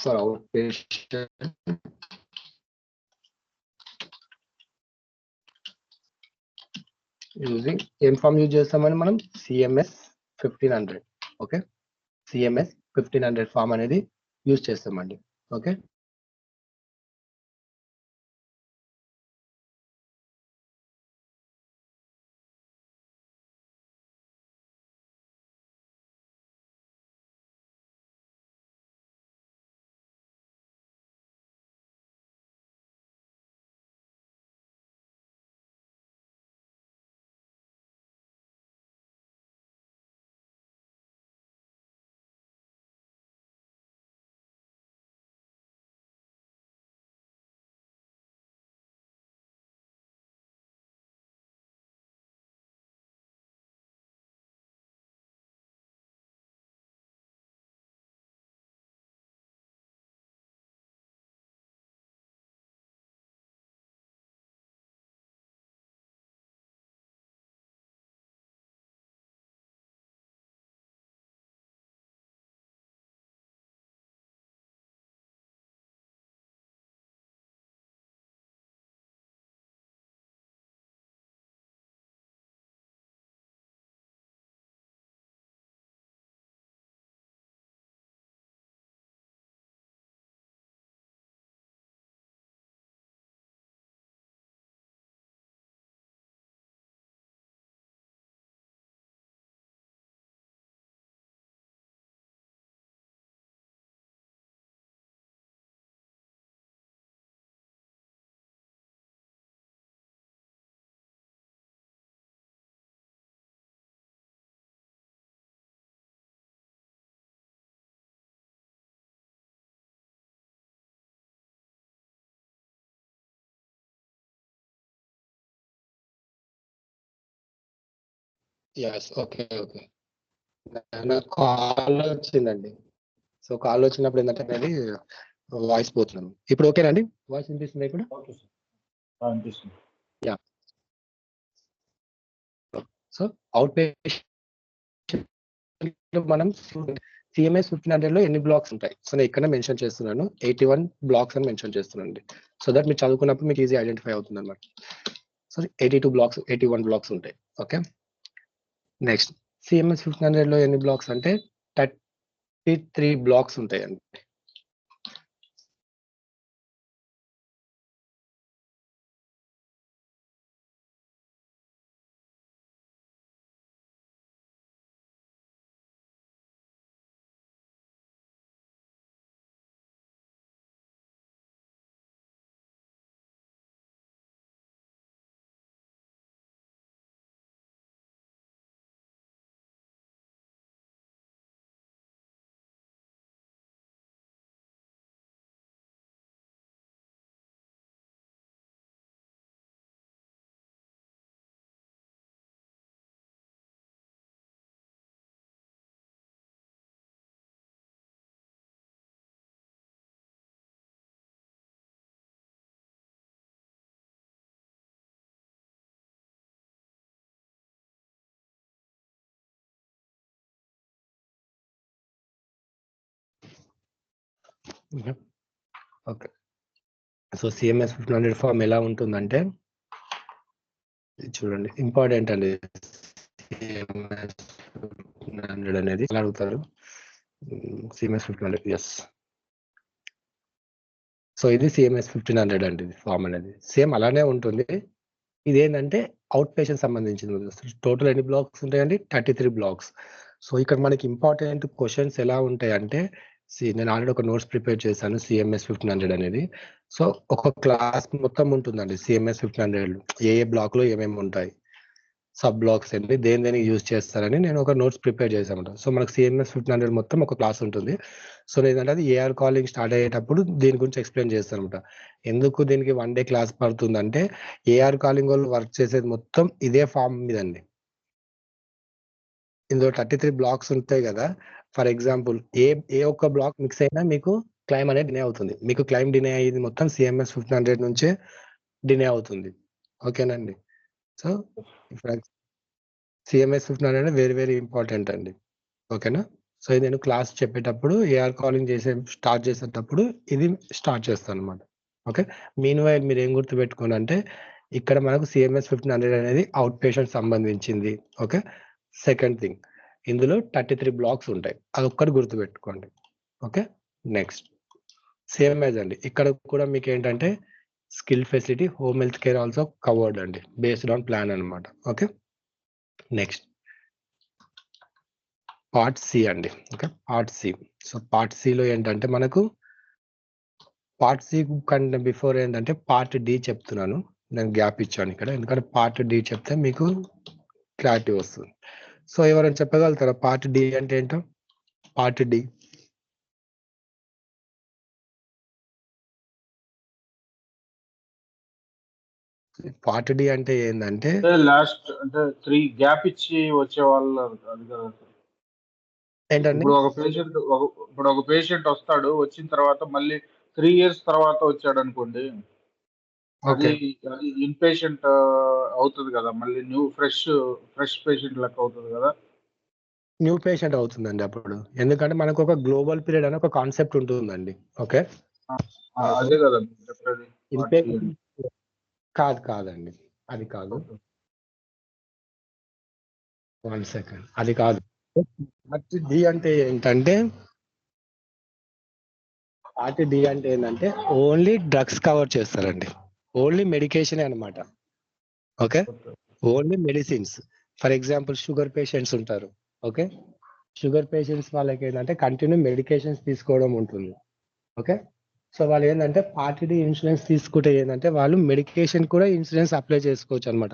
A: ఫర్ అవుట్ పేషెంట్ యూజింగ్ ఏం ఫామ్ యూజ్ చేస్తామని మనం సిఎంఎస్ 1500. ఓకే, సిఎంఎస్ 1500 ఫామ్ అనేది యూజ్ చేస్తామండి. Okay, yes, okay okay. నాకు కాల్ వచ్చిందండి. సో కాల్ వచ్చినప్పుడు ఏంటంటే అనేది వాయిస్ పోతున్నాను. ఇప్పుడు ఓకేనా అండి? వాయిస్ వినిపిస్తుంది ఇప్పుడు?
C: ఓకే సార్ అనిపిస్తుంది.
A: సో అవుట్ పేషెంట్ మనం సిఎంఎస్ 1500 లో ఎన్ని బ్లాక్స్ ఉంటాయి? సో నేను ఇక్కడ మెన్షన్ చేస్తున్నాను 81 బ్లాక్స్ అని మెన్షన్ చేస్తున్నాను. సో దట్ మీరు చదువుకున్నప్పుడు మీకు ఈజీ ఐడెంటిఫై అవుతుంది అనమాట. సో 82 బ్లాక్స్ 81 బ్లాక్స్ ఉంటాయి. ఓకే, నెక్స్ట్ సిఎంఎస్ 1500 లో ఎన్ని బ్లాక్స్ అంటే 33 బ్లాక్స్ ఉంటాయండి. ఓకే, సో సిఎంఎస్ 1500 ఫామ్ ఎలా ఉంటుందంటే ఇది చూడండి, ఇంపార్టెంట్ అండి. సిఎంఎస్ 1500 అనేది ఎలా అడుగుతారు? CMS 1500, yes. సో ఇది సిఎంఎస్ 1500 అండి, ఫామ్ అనేది సేమ్ అలానే ఉంటుంది. ఇది ఏంటంటే అవుట్ పేషెంట్ సంబంధించింది. టోటల్ ఎన్ని బ్లాక్స్ ఉంటాయండి? 33 బ్లాక్స్. సో ఇక్కడ మనకి ఇంపార్టెంట్ క్వశ్చన్స్ ఎలా ఉంటాయంటే, నేను ఆల్రెడీ ఒక నోట్స్ ప్రిపేర్ చేశాను సిఎంఎస్ 1500 అనేది. సో ఒక క్లాస్ మొత్తం ఉంటుందండి సిఎంఎస్ 1500. ఏ బ్లాక్ లో ఏమేమి ఉంటాయి, సబ్ బ్లాక్స్ ఏంటి, దేనికి యూజ్ చేస్తారని నేను ఒక నోట్స్ ప్రిపేర్ చేశాను. సో మనకు సిఎంఎస్ 1500 మొత్తం ఒక క్లాస్ ఉంటుంది. సో ఏంటంటే అది ఏఆర్ కాలింగ్ స్టార్ట్ అయ్యేటప్పుడు దీని గురించి ఎక్స్ప్లెయిన్ చేస్తాను అనమాట. ఎందుకు దీనికి 1 డే క్లాస్ పడుతుందంటే ఏఆర్ కాలింగ్ వాళ్ళు వర్క్ చేసేది మొత్తం ఇదే ఫామ్ మీద అండి. ఇందులో 33 బ్లాక్స్ ఉంటాయి కదా. ఫర్ ఎగ్జాంపుల్ ఏ ఒక్క బ్లాక్ మిక్స్ అయినా మీకు క్లైమ్ అనేది డినే అవుతుంది. మీకు క్లైమ్ డినే అయ్యేది మొత్తం సిఎంఎస్ 1500 నుంచే డినే అవుతుంది. ఓకేనండి. సో సిఎంఎస్ 1500 అనేది వెరీ వెరీ ఇంపార్టెంట్ అండి. ఓకేనా. సో ఇది నేను క్లాస్ చెప్పేటప్పుడు ఏఆర్ కాలింగ్ స్టార్ట్ చేసేటప్పుడు ఇది స్టార్ట్ చేస్తాను అనమాట. ఓకే, మీన్ వైల్ మీరు ఏం గుర్తుపెట్టుకోండి అంటే ఇక్కడ మనకు సిఎంఎస్ 1500 అనేది అవుట్ పేషెంట్ సంబంధించింది. ఓకే, సెకండ్ థింగ్ ఇందులో 33 బ్లాక్స్ ఉంటాయి, అదొక్కటి గుర్తుపెట్టుకోండి. ఓకే, నెక్స్ట్ సేమ్ యాజ్ అండి, ఇక్కడ కూడా మీకు ఏంటంటే skill facility, home health care also covered అండి, బేస్డ్ ఆన్ ప్లాన్ అనమాట. ఓకే, నెక్స్ట్ పార్ట్ సి అండి. Okay, part C. So part సిలో ఏంటంటే మనకు పార్ట్ సి కంటే బిఫోర్ ఏంటంటే పార్ట్ డి చెప్తున్నాను. నేను గ్యాప్ ఇచ్చాను ఇక్కడ, ఎందుకంటే పార్ట్ డి చెప్తే మీకు క్లారిటీ వస్తుంది. సో ఎవరైనా చెప్పగలుగుతారా పార్ట్ డి అంటే ఏంటో? పార్ట్ డి, పార్ట్ డి అంటే ఏంటంటే
C: లాస్ట్ అంటే 3 గ్యాప్ ఇచ్చి వచ్చే వాళ్ళు అది కదా.
A: ఏంటండి?
C: ఇప్పుడు ఒక పేషెంట్ వస్తాడు, వచ్చిన తర్వాత మళ్ళీ 3 ఇయర్స్ తర్వాత వచ్చాడు అనుకోండి, అది
A: ఓకే,
C: అది ఇన్ పేషెంట్ అవుతుంది కదా, మళ్ళీ ఫ్రెష్ పేషెంట్ లెక్క అవుతుంది కదా.
A: న్యూ పేషెంట్ అవుతుందండి అప్పుడు, ఎందుకంటే మనకు ఒక గ్లోబల్ పీరియడ్ అని ఒక కాన్సెప్ట్ ఉంటుందండి. ఓకే,
C: అదే కదా మీరు చెప్పేది.
A: ఇన్పేషెంట్ కాదండి, అది కాదు.
C: ఓకే.
A: 1 సెకండ్, అది కాదు. పార్ట్ డి అంటే ఏంటంటే ఓన్లీ డ్రగ్స్ కవర్ చేస్తారండి, ఓన్లీ మెడికేషన్ అనమాట. Okay, only medicines. For example sugar patients ఉంటారు. ఓకే, షుగర్ పేషెంట్స్ వాళ్ళకి ఏంటంటే కంటిన్యూ మెడికేషన్స్ తీసుకోవడం ఉంటుంది. ఓకే, సో వాళ్ళు ఏంటంటే పార్ట్ డి ఇన్సూరెన్స్ తీసుకుంటే ఏంటంటే వాళ్ళు మెడికేషన్ కూడా ఇన్సూరెన్స్ అప్లై చేసుకోవచ్చు అనమాట.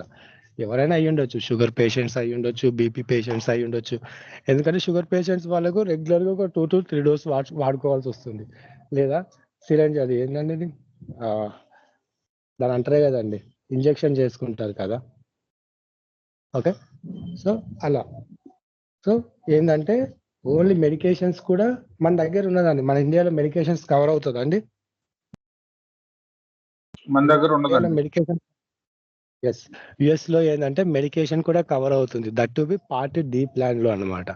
A: ఎవరైనా అయ్యి ఉండొచ్చు, షుగర్ పేషెంట్స్ అయ్యి ఉండొచ్చు, బీపీ పేషెంట్స్ అయ్యి ఉండొచ్చు. ఎందుకంటే షుగర్ పేషెంట్స్ వాళ్ళకు రెగ్యులర్గా ఒక 2 to 3 డోస్ వాడుకోవాల్సి వస్తుంది. లేదా సిరంజ్, అది ఏంటంటే ఇది దాని అంటారే కదండి, ఇంజెక్షన్ చేసుకుంటారు కదా. ఓకే, సో అలా. సో ఏంటంటే ఓన్లీ మెడికేషన్స్ కూడా మన దగ్గర ఉన్నదండి. మన ఇండియాలో మెడికేషన్స్ కవర్ అవుతుందండి.
C: మన దగ్గర ఉండదండి.
A: మెడికేషన్ ఎస్, యుఎస్ లో ఏంటంటే మెడికేషన్ కూడా కవర్ అవుతుంది. That to be part D plan లో అన్నమాట.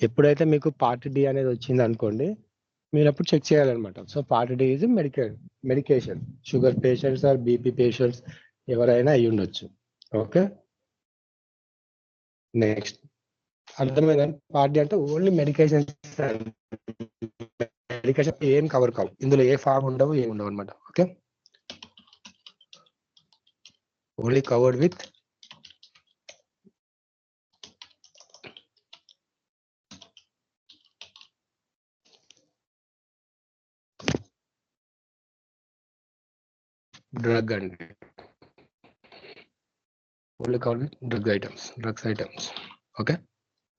A: ఎప్పుడైతే మీకు పార్ట్ డి అనేది వచ్చింది అనుకోండి, మీరు అప్పుడు చెక్ చేయాలన్నమాట. So part D is medication. Sugar patients or BP patients ఎవరైనా అయి ఉండొచ్చు. ఓకే, నెక్స్ట్ అర్థమైందా? పార్ట్ డి అంటే ఓన్లీ మెడికేషన్. మెడికేషన్ ఏం కవర్ కావు ఇందులో, ఏ ఫామ్ ఉండవు, ఏమి ఉండవు అనమాట. Okay, only covered with drug అండి. Only covered with drugs items. Okay,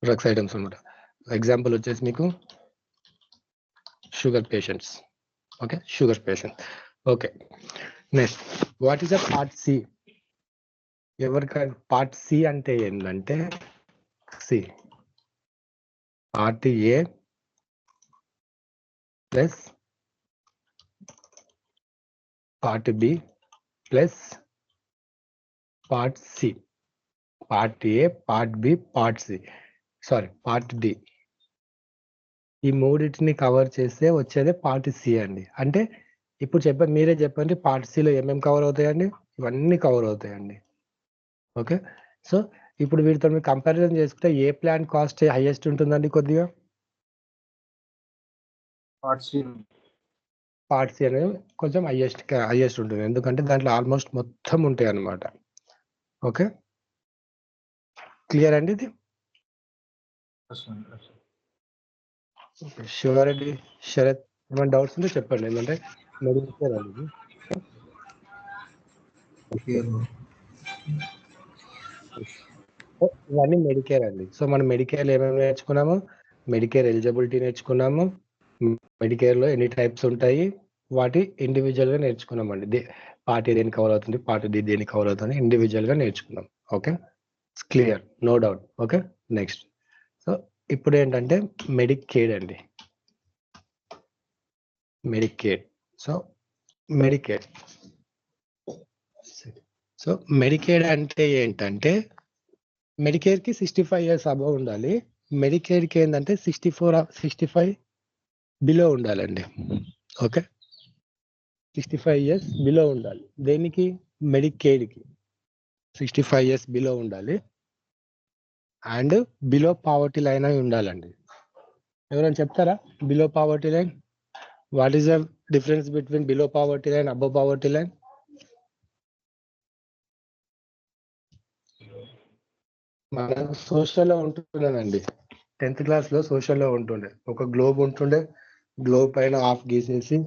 A: drugs items అనమాట. ఎగ్జాంపుల్ వచ్చేసి మీకు sugar patients. Okay, sugar patient. Okay, next what is the part C? ఎవరికైనా పార్ట్ సి అంటే ఏంటంటే, C part A plus part B plus part C. Part A, part B, part C, sorry part D. ఈ మూడింటిని cover చేస్తే వచ్చేదే part C అండి. అంటే ఇప్పుడు చెప్పండి, మీరే చెప్పండి, పార్ట్ సిలో ఏమేమి కవర్ అవుతాయండి? ఇవన్నీ కవర్ అవుతాయండి. ఓకే, సో ఇప్పుడు వీటితో మీరు కంపారిజన్ చేసుకుంటే ఏ ప్లాన్ కాస్ట్ హైయెస్ట్ ఉంటుందండి? కొద్దిగా పార్ట్ సి అనేది కొంచెం హైయెస్ట్ ఉంటుంది, ఎందుకంటే దాంట్లో ఆల్మోస్ట్ మొత్తం ఉంటాయి అన్నమాట. ఓకే, క్లియర్ అండి ఇది? షూర్ అండి. శరత్, ఏమైనా డౌట్స్ ఉంటే చెప్పండి, ఎందుకంటే మెడికేర్ అండి. ఇవన్నీ మెడికేర్ అండి. సో మనం మెడికేర్లో ఏమేమి నేర్చుకున్నాము? మెడికేర్ ఎలిజిబిలిటీ నేర్చుకున్నాము. మెడికేర్లో ఎన్ని టైప్స్ ఉంటాయి, వాటి ఇండివిజువల్ గా నేర్చుకున్నామండి. పార్ట్ ఏ దేనికి కవర్ అవుతుంది, పార్ట్ డి దేనికి కవర్ అవుతుంది, ఇండివిజువల్ గా నేర్చుకున్నాం. Okay, clear, no doubt. Okay, next. So ఇప్పుడు ఏంటంటే మెడికేడ్ అండి. మెడికేడ్. సో మెడికేడ్ అంటే ఏంటంటే, మెడికేర్ కి 65 years అబవ్ ఉండాలి. మెడికేర్ కి ఏంటంటే 65 బిలో ఉండాలండి. ఓకే, 65 years బిలో ఉండాలి. దేనికి? మెడికేడ్ కి 65 years బిలో ఉండాలి. అండ్ బిలో పావర్టీ లైన్ అయి ఉండాలండి. ఎవరైనా చెప్తారా below poverty line? What is the difference between below poverty line, above poverty line? మనకు సోషల్లో ఉంటుండేనండి. 10th class లో సోషల్లో ఉంటుండే ఒక గ్లోబ్ ఉంటుండే. గ్లోబ్ పైన హాఫ్ గీసేసి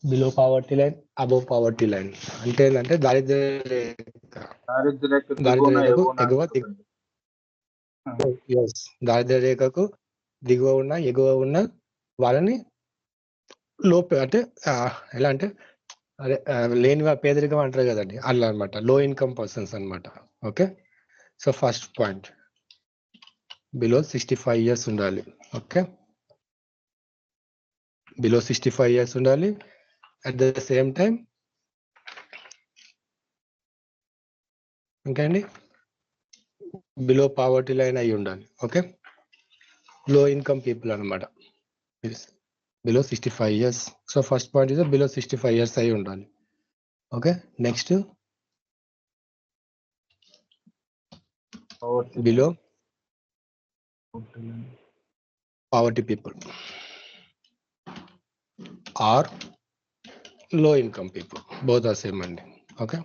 A: below poverty line, above poverty line అంటే ఏంటంటే దారిద్ర్య రేఖకు ఎగువ దారిద్ర్య రేఖకు దిగువ ఉన్న, ఎగువ ఉన్న వాళ్ళని అంటే ఎలా అంటే అదే లేని పేదరికం అంటారు కదండి, అలా అనమాట. లో ఇన్కమ్ పర్సన్స్ అనమాట. Okay, so first point below 65 years ఉండాలి. ఓకే, బిలో 65 years ఉండాలి. అట్ ద సేమ్ టైం ఇంకా అండి బిలో పావర్టీ లైన్ అయి ఉండాలి. ఓకే, లో ఇన్కమ్ పీపుల్ అనమాట. Below 65 years. So first point is below 65 years అయి ఉండాలి. Okay, next below poverty people or low income people, both are same అండి. ఓకే,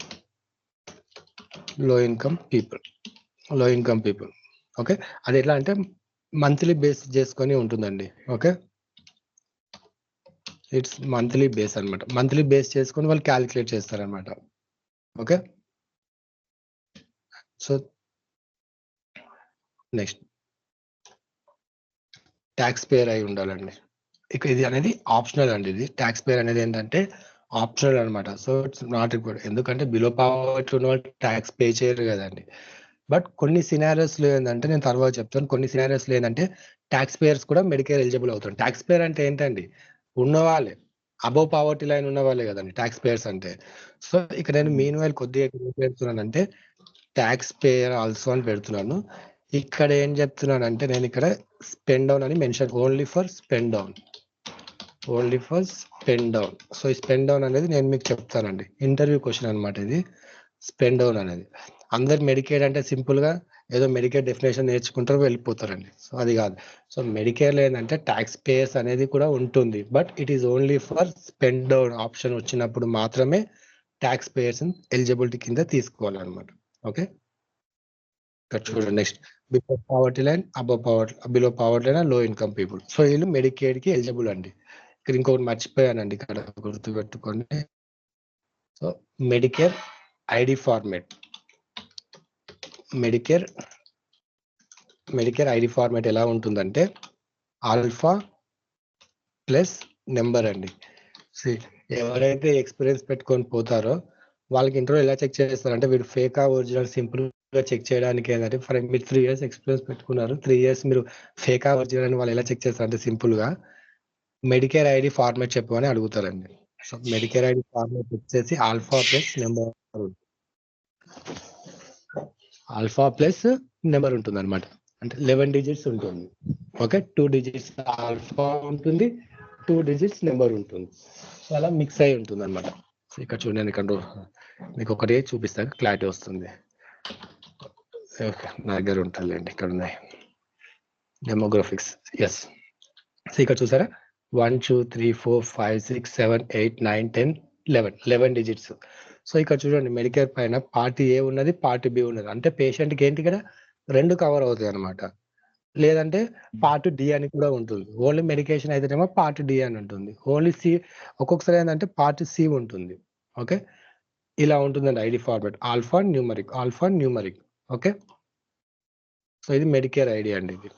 A: లో ఇన్కమ్ పీపుల్. ఓకే, అది ఎట్లా అంటే మంత్లీ బేస్ చేసుకొని ఉంటుందండి. ఓకే, ఇట్స్ మంత్లీ బేస్ అనమాట. మంత్లీ బేస్ చేసుకొని వాళ్ళు క్యాలిక్యులేట్ చేస్తారనమాట. Okay, so next tax payer అయి ఉండాలండి. ఇక ఇది అనేది ఆప్షనల్ అండి. ఇది ట్యాక్స్ పేయర్ అనేది ఏంటంటే ఆప్షనల్ అనమాట. సో ఇట్స్ నాట్ రిక్వైర్డ్, ఎందుకంటే బిలో పావర్టీ ఉన్న వాళ్ళు ట్యాక్స్ పే చేయరు కదండి. బట్ కొన్ని సినారియోస్లో ఏంటంటే నేను తర్వాత చెప్తాను. కొన్ని సినారియోస్లో ఏంటంటే ట్యాక్స్ పేయర్స్ కూడా మెడికేర్ ఎలిజిబుల్ అవుతారు. ట్యాక్స్ పేయర్ అంటే ఏంటండి? ఉన్నవాళ్ళే, అబోవ్ పావర్టీ లైన్ ఉన్న వాళ్ళే కదండి ట్యాక్స్ పేయర్స్ అంటే. సో ఇక్కడ నేను మీన్ వైల్ కొద్దిగా ఏం పెడుతున్నానంటే ట్యాక్స్ పేయర్ ఆల్సో అని పెడుతున్నాను. ఇక్కడ ఏం చెప్తున్నానంటే నేను ఇక్కడ స్పెండ్ డౌన్ అని mention, only for spend down, only for spend down. So ఈ స్పెండ్ డౌన్ అనేది నేను మీకు చెప్తానండి, ఇంటర్వ్యూ క్వశ్చన్ అనమాట ఇది. స్పెండ్ డౌన్ అనేది అందరు మెడికేడ్ అంటే సింపుల్ గా ఏదో మెడికేడ్ డెఫినేషన్ నేర్చుకుంటారు వెళ్ళిపోతారండి. సో అది కాదు. సో మెడికేర్ లో ఏంటంటే ట్యాక్స్ పేయర్స్ అనేది కూడా ఉంటుంది, but it is only for spend down option వచ్చినప్పుడు మాత్రమే ట్యాక్స్ పేయర్స్ ఎలిజిబిలిటీ కింద తీసుకోవాలన్నమాట. ఓకే, ఇక్కడ చూడండి next below poverty line, below poverty line, లో ఇన్కమ్ పీపుల్. సో వీళ్ళు మెడికేడ్ కి ఎలిజిబుల్ అండి. ఇక్కడ ఇంకొకటి మర్చిపోయానండి, ఇక్కడ గుర్తు పెట్టుకోండి. So Medicare ID format, Medicare ID format ఎలా ఉంటుందంటే ఆల్ఫా ప్లస్ నెంబర్ అండి. ఎవరైతే ఎక్స్పీరియన్స్ పెట్టుకొని పోతారో వాళ్ళకి ఇంటర్వ్యూ ఎలా చెక్ చేస్తారంటే వీడు ఫేకా ఒరిజినల్ సింపుల్ గా చెక్ చేయడానికి ఏంటంటే ఫర్ మీరు 3 years ఎక్స్పీరియన్స్ పెట్టుకున్నారు, 3 years మీరు ఫేకా ఒరిజినల్ అని వాళ్ళు ఎలా చెక్ చేస్తారంటే సింపుల్ గా మెడికేర్ ఐడి ఫార్మేట్ చెప్పమని అడుగుతారండి. సో మెడికేర్ ఐడి ఫార్మేట్ వచ్చేసి alpha plus number, alpha plus number ఉంటుంది అనమాట. అంటే 11 digits ఉంటుంది. ఓకే, 2 digits ఆల్ఫా ఉంటుంది, 2 digits నెంబర్ ఉంటుంది. సో అలా మిక్స్ అయి ఉంటుంది అనమాట. సో ఇక్కడ చూడండి, ఇక్కడ మీకు ఒకటే చూపిస్తాను, క్లారిటీ వస్తుంది. ఓకే, నా దగ్గర ఉంటుందండి, ఇక్కడ ఉన్నాయి డెమోగ్రఫిక్స్. ఎస్, సో ఇక్కడ చూసారా 1 2 3 4 5 6 7 8 9 10 11 digits. సో ఇక్కడ చూడండి మెడికేర్ పైన పార్ట్ ఏ ఉన్నది, పార్ట్ బి ఉన్నది. అంటే పేషెంట్ కి ఏంటి ఇక్కడ 2 కవర్ అవుతాయి అనమాట. లేదంటే పార్ట్ డి అని కూడా ఉంటుంది. ఓన్లీ మెడికేషన్ అయితేనేమో పార్ట్ డి అని ఉంటుంది. ఓన్లీ సి, ఒక్కొక్కసారి ఏంటంటే పార్ట్ సి ఉంటుంది. ఓకే, ఇలా ఉంటుందండి ID format, alphanumeric. Okay, so ఇది మెడికేర్ ఐడి అండి ఇది.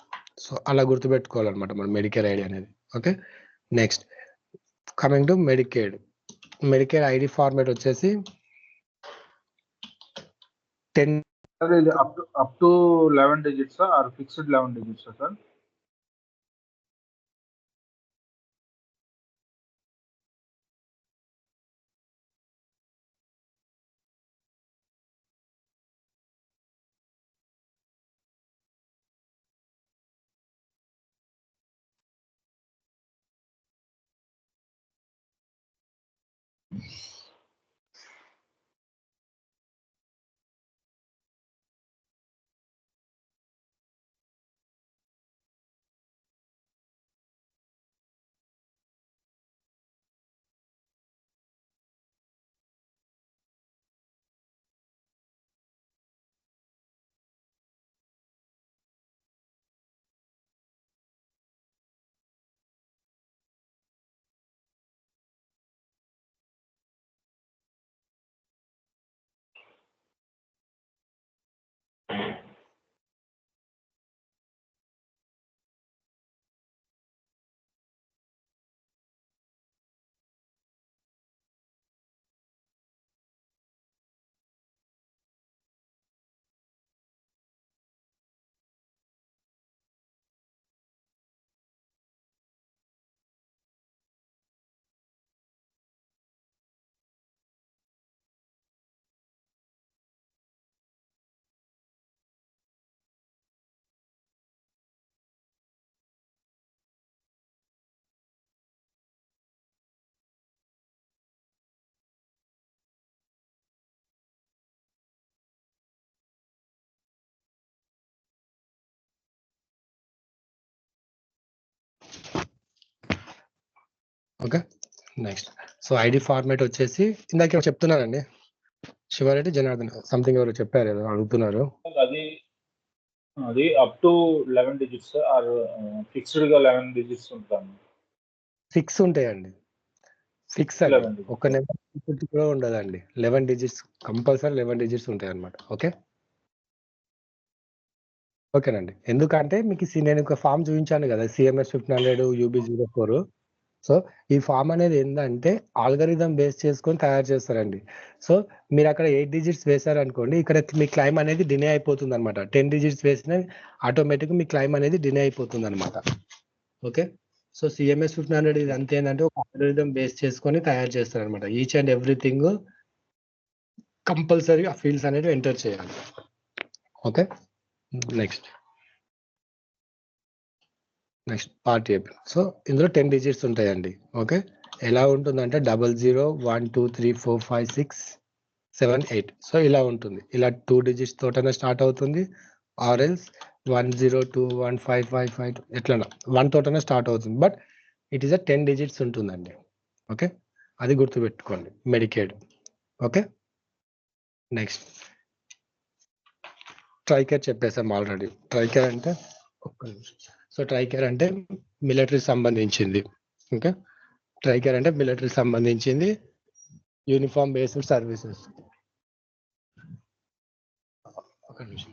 A: సో అలా గుర్తుపెట్టుకోవాలన్నమాట మనం మెడికేర్ ఐడి అనేది. Okay, next coming to Medicare ID format వచ్చేసి 10.
C: సార్ ఇది up to 11 digits or fixed 11 digits sir?
A: Okay, next so ID format వచ్చేసి ఇందాక చెప్తున్నానండి, శివారెడ్డి జనార్దన్ సంథింగ్ ఎవరు చెప్పారు, ఏదో అడుగుతున్నారు.
C: అది up to 11 digits or fixed గా 11 digits ఉంటాను.
A: 6 ఉంటాయండి, ఫిక్స్ అండి.
C: 11 digits.
A: ఒక నెంబర్ కూడా ఉండదండి, 11 digits కంపల్సరీ 11 digits ఉంటాయి అనమాట. ఓకే, ఓకేనండి. ఎందుకంటే మీకు నేను ఒక ఫామ్ చూపించాను కదా, సిఎంఎస్ 1500 UB04. సో ఈ ఫామ్ అనేది ఏంటంటే ఆల్గరిథం బేస్ చేసుకొని తయారు చేస్తారండి. సో మీరు అక్కడ 8 డిజిట్స్ వేశారనుకోండి, ఇక్కడ మీ క్లైమ్ అనేది డినే అయిపోతుంది అనమాట. 10 డిజిట్స్ వేసిన ఆటోమేటిక్గా మీ క్లైమ్ అనేది డినే అయిపోతుంది అనమాట. ఓకే. సో సిఎంఎస్ 1500 ఇది అంతే ఏంటంటే ఒక ఆల్గరిథం బేస్ చేసుకొని తయారు చేస్తారు అనమాట. ఈచ్ అండ్ ఎవ్రీథింగ్ కంపల్సరీగా ఫీల్డ్స్ అనేవి ఎంటర్ చేయాలి. Okay. Next part A. So ఇందులో 10 డిజిట్స్ ఉంటాయండి. ఓకే. ఎలా ఉంటుందంటే 00 1 2 3 4 5 6 7 8. సో ఇలా ఉంటుంది. ఇలా 2 డిజిట్స్ తోటనే స్టార్ట్ అవుతుంది. ఆర్ఎల్స్ 1021555 ఎట్లన్నా 1 తోటనే స్టార్ట్ అవుతుంది. బట్ ఇట్ ఈస్ 10 డిజిట్స్ ఉంటుందండి. ఓకే. అది గుర్తుపెట్టుకోండి. మెడికేడ్. ఓకే. నెక్స్ట్ ట్రైకేర్ చెప్పేసాం ఆల్రెడీ. ట్రైకేర్ అంటే ఒక్క నిమిషం. సో ట్రైకేర్ అంటే మిలిటరీ సంబంధించింది. ఓకే. ట్రైకేర్ అంటే మిలిటరీ సంబంధించింది, యూనిఫామ్ బేస్డ్ సర్వీసెస్. ఒక నిమిషం.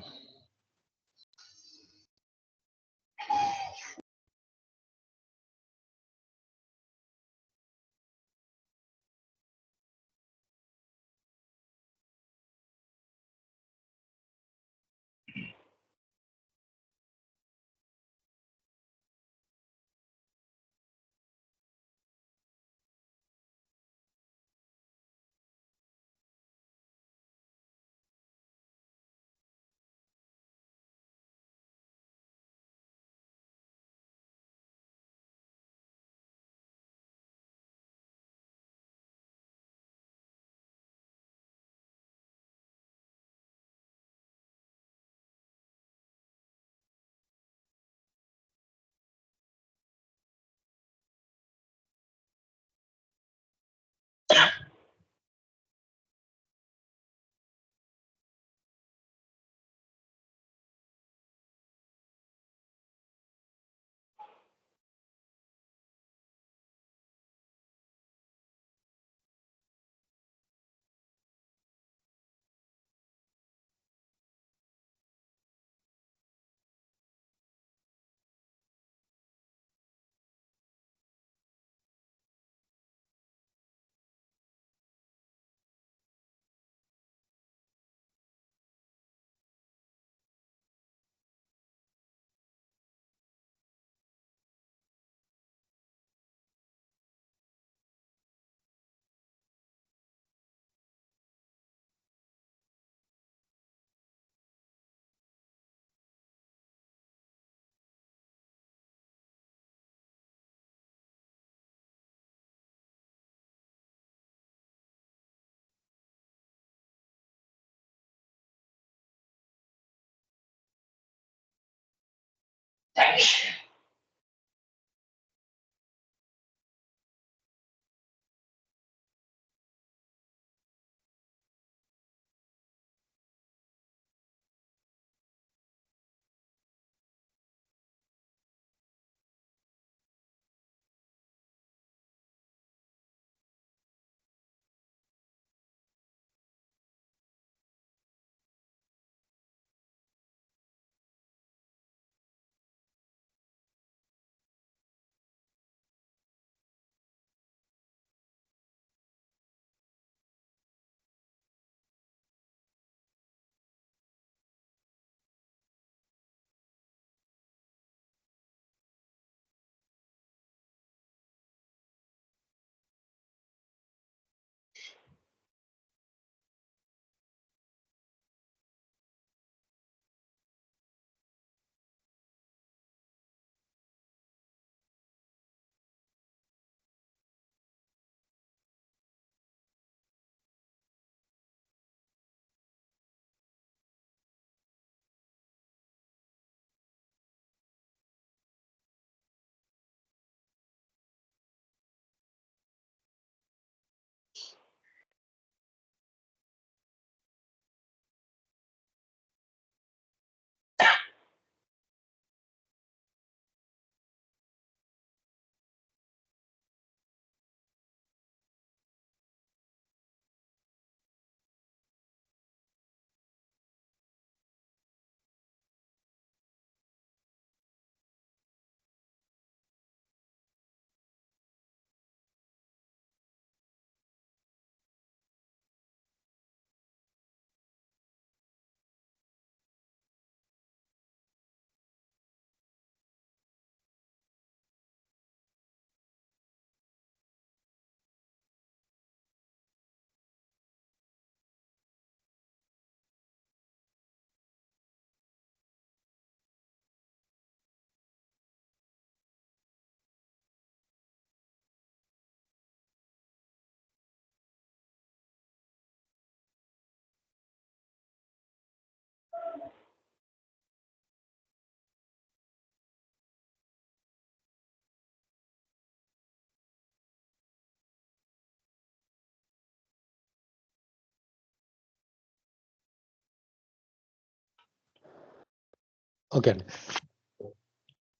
A: ఓకే అండి.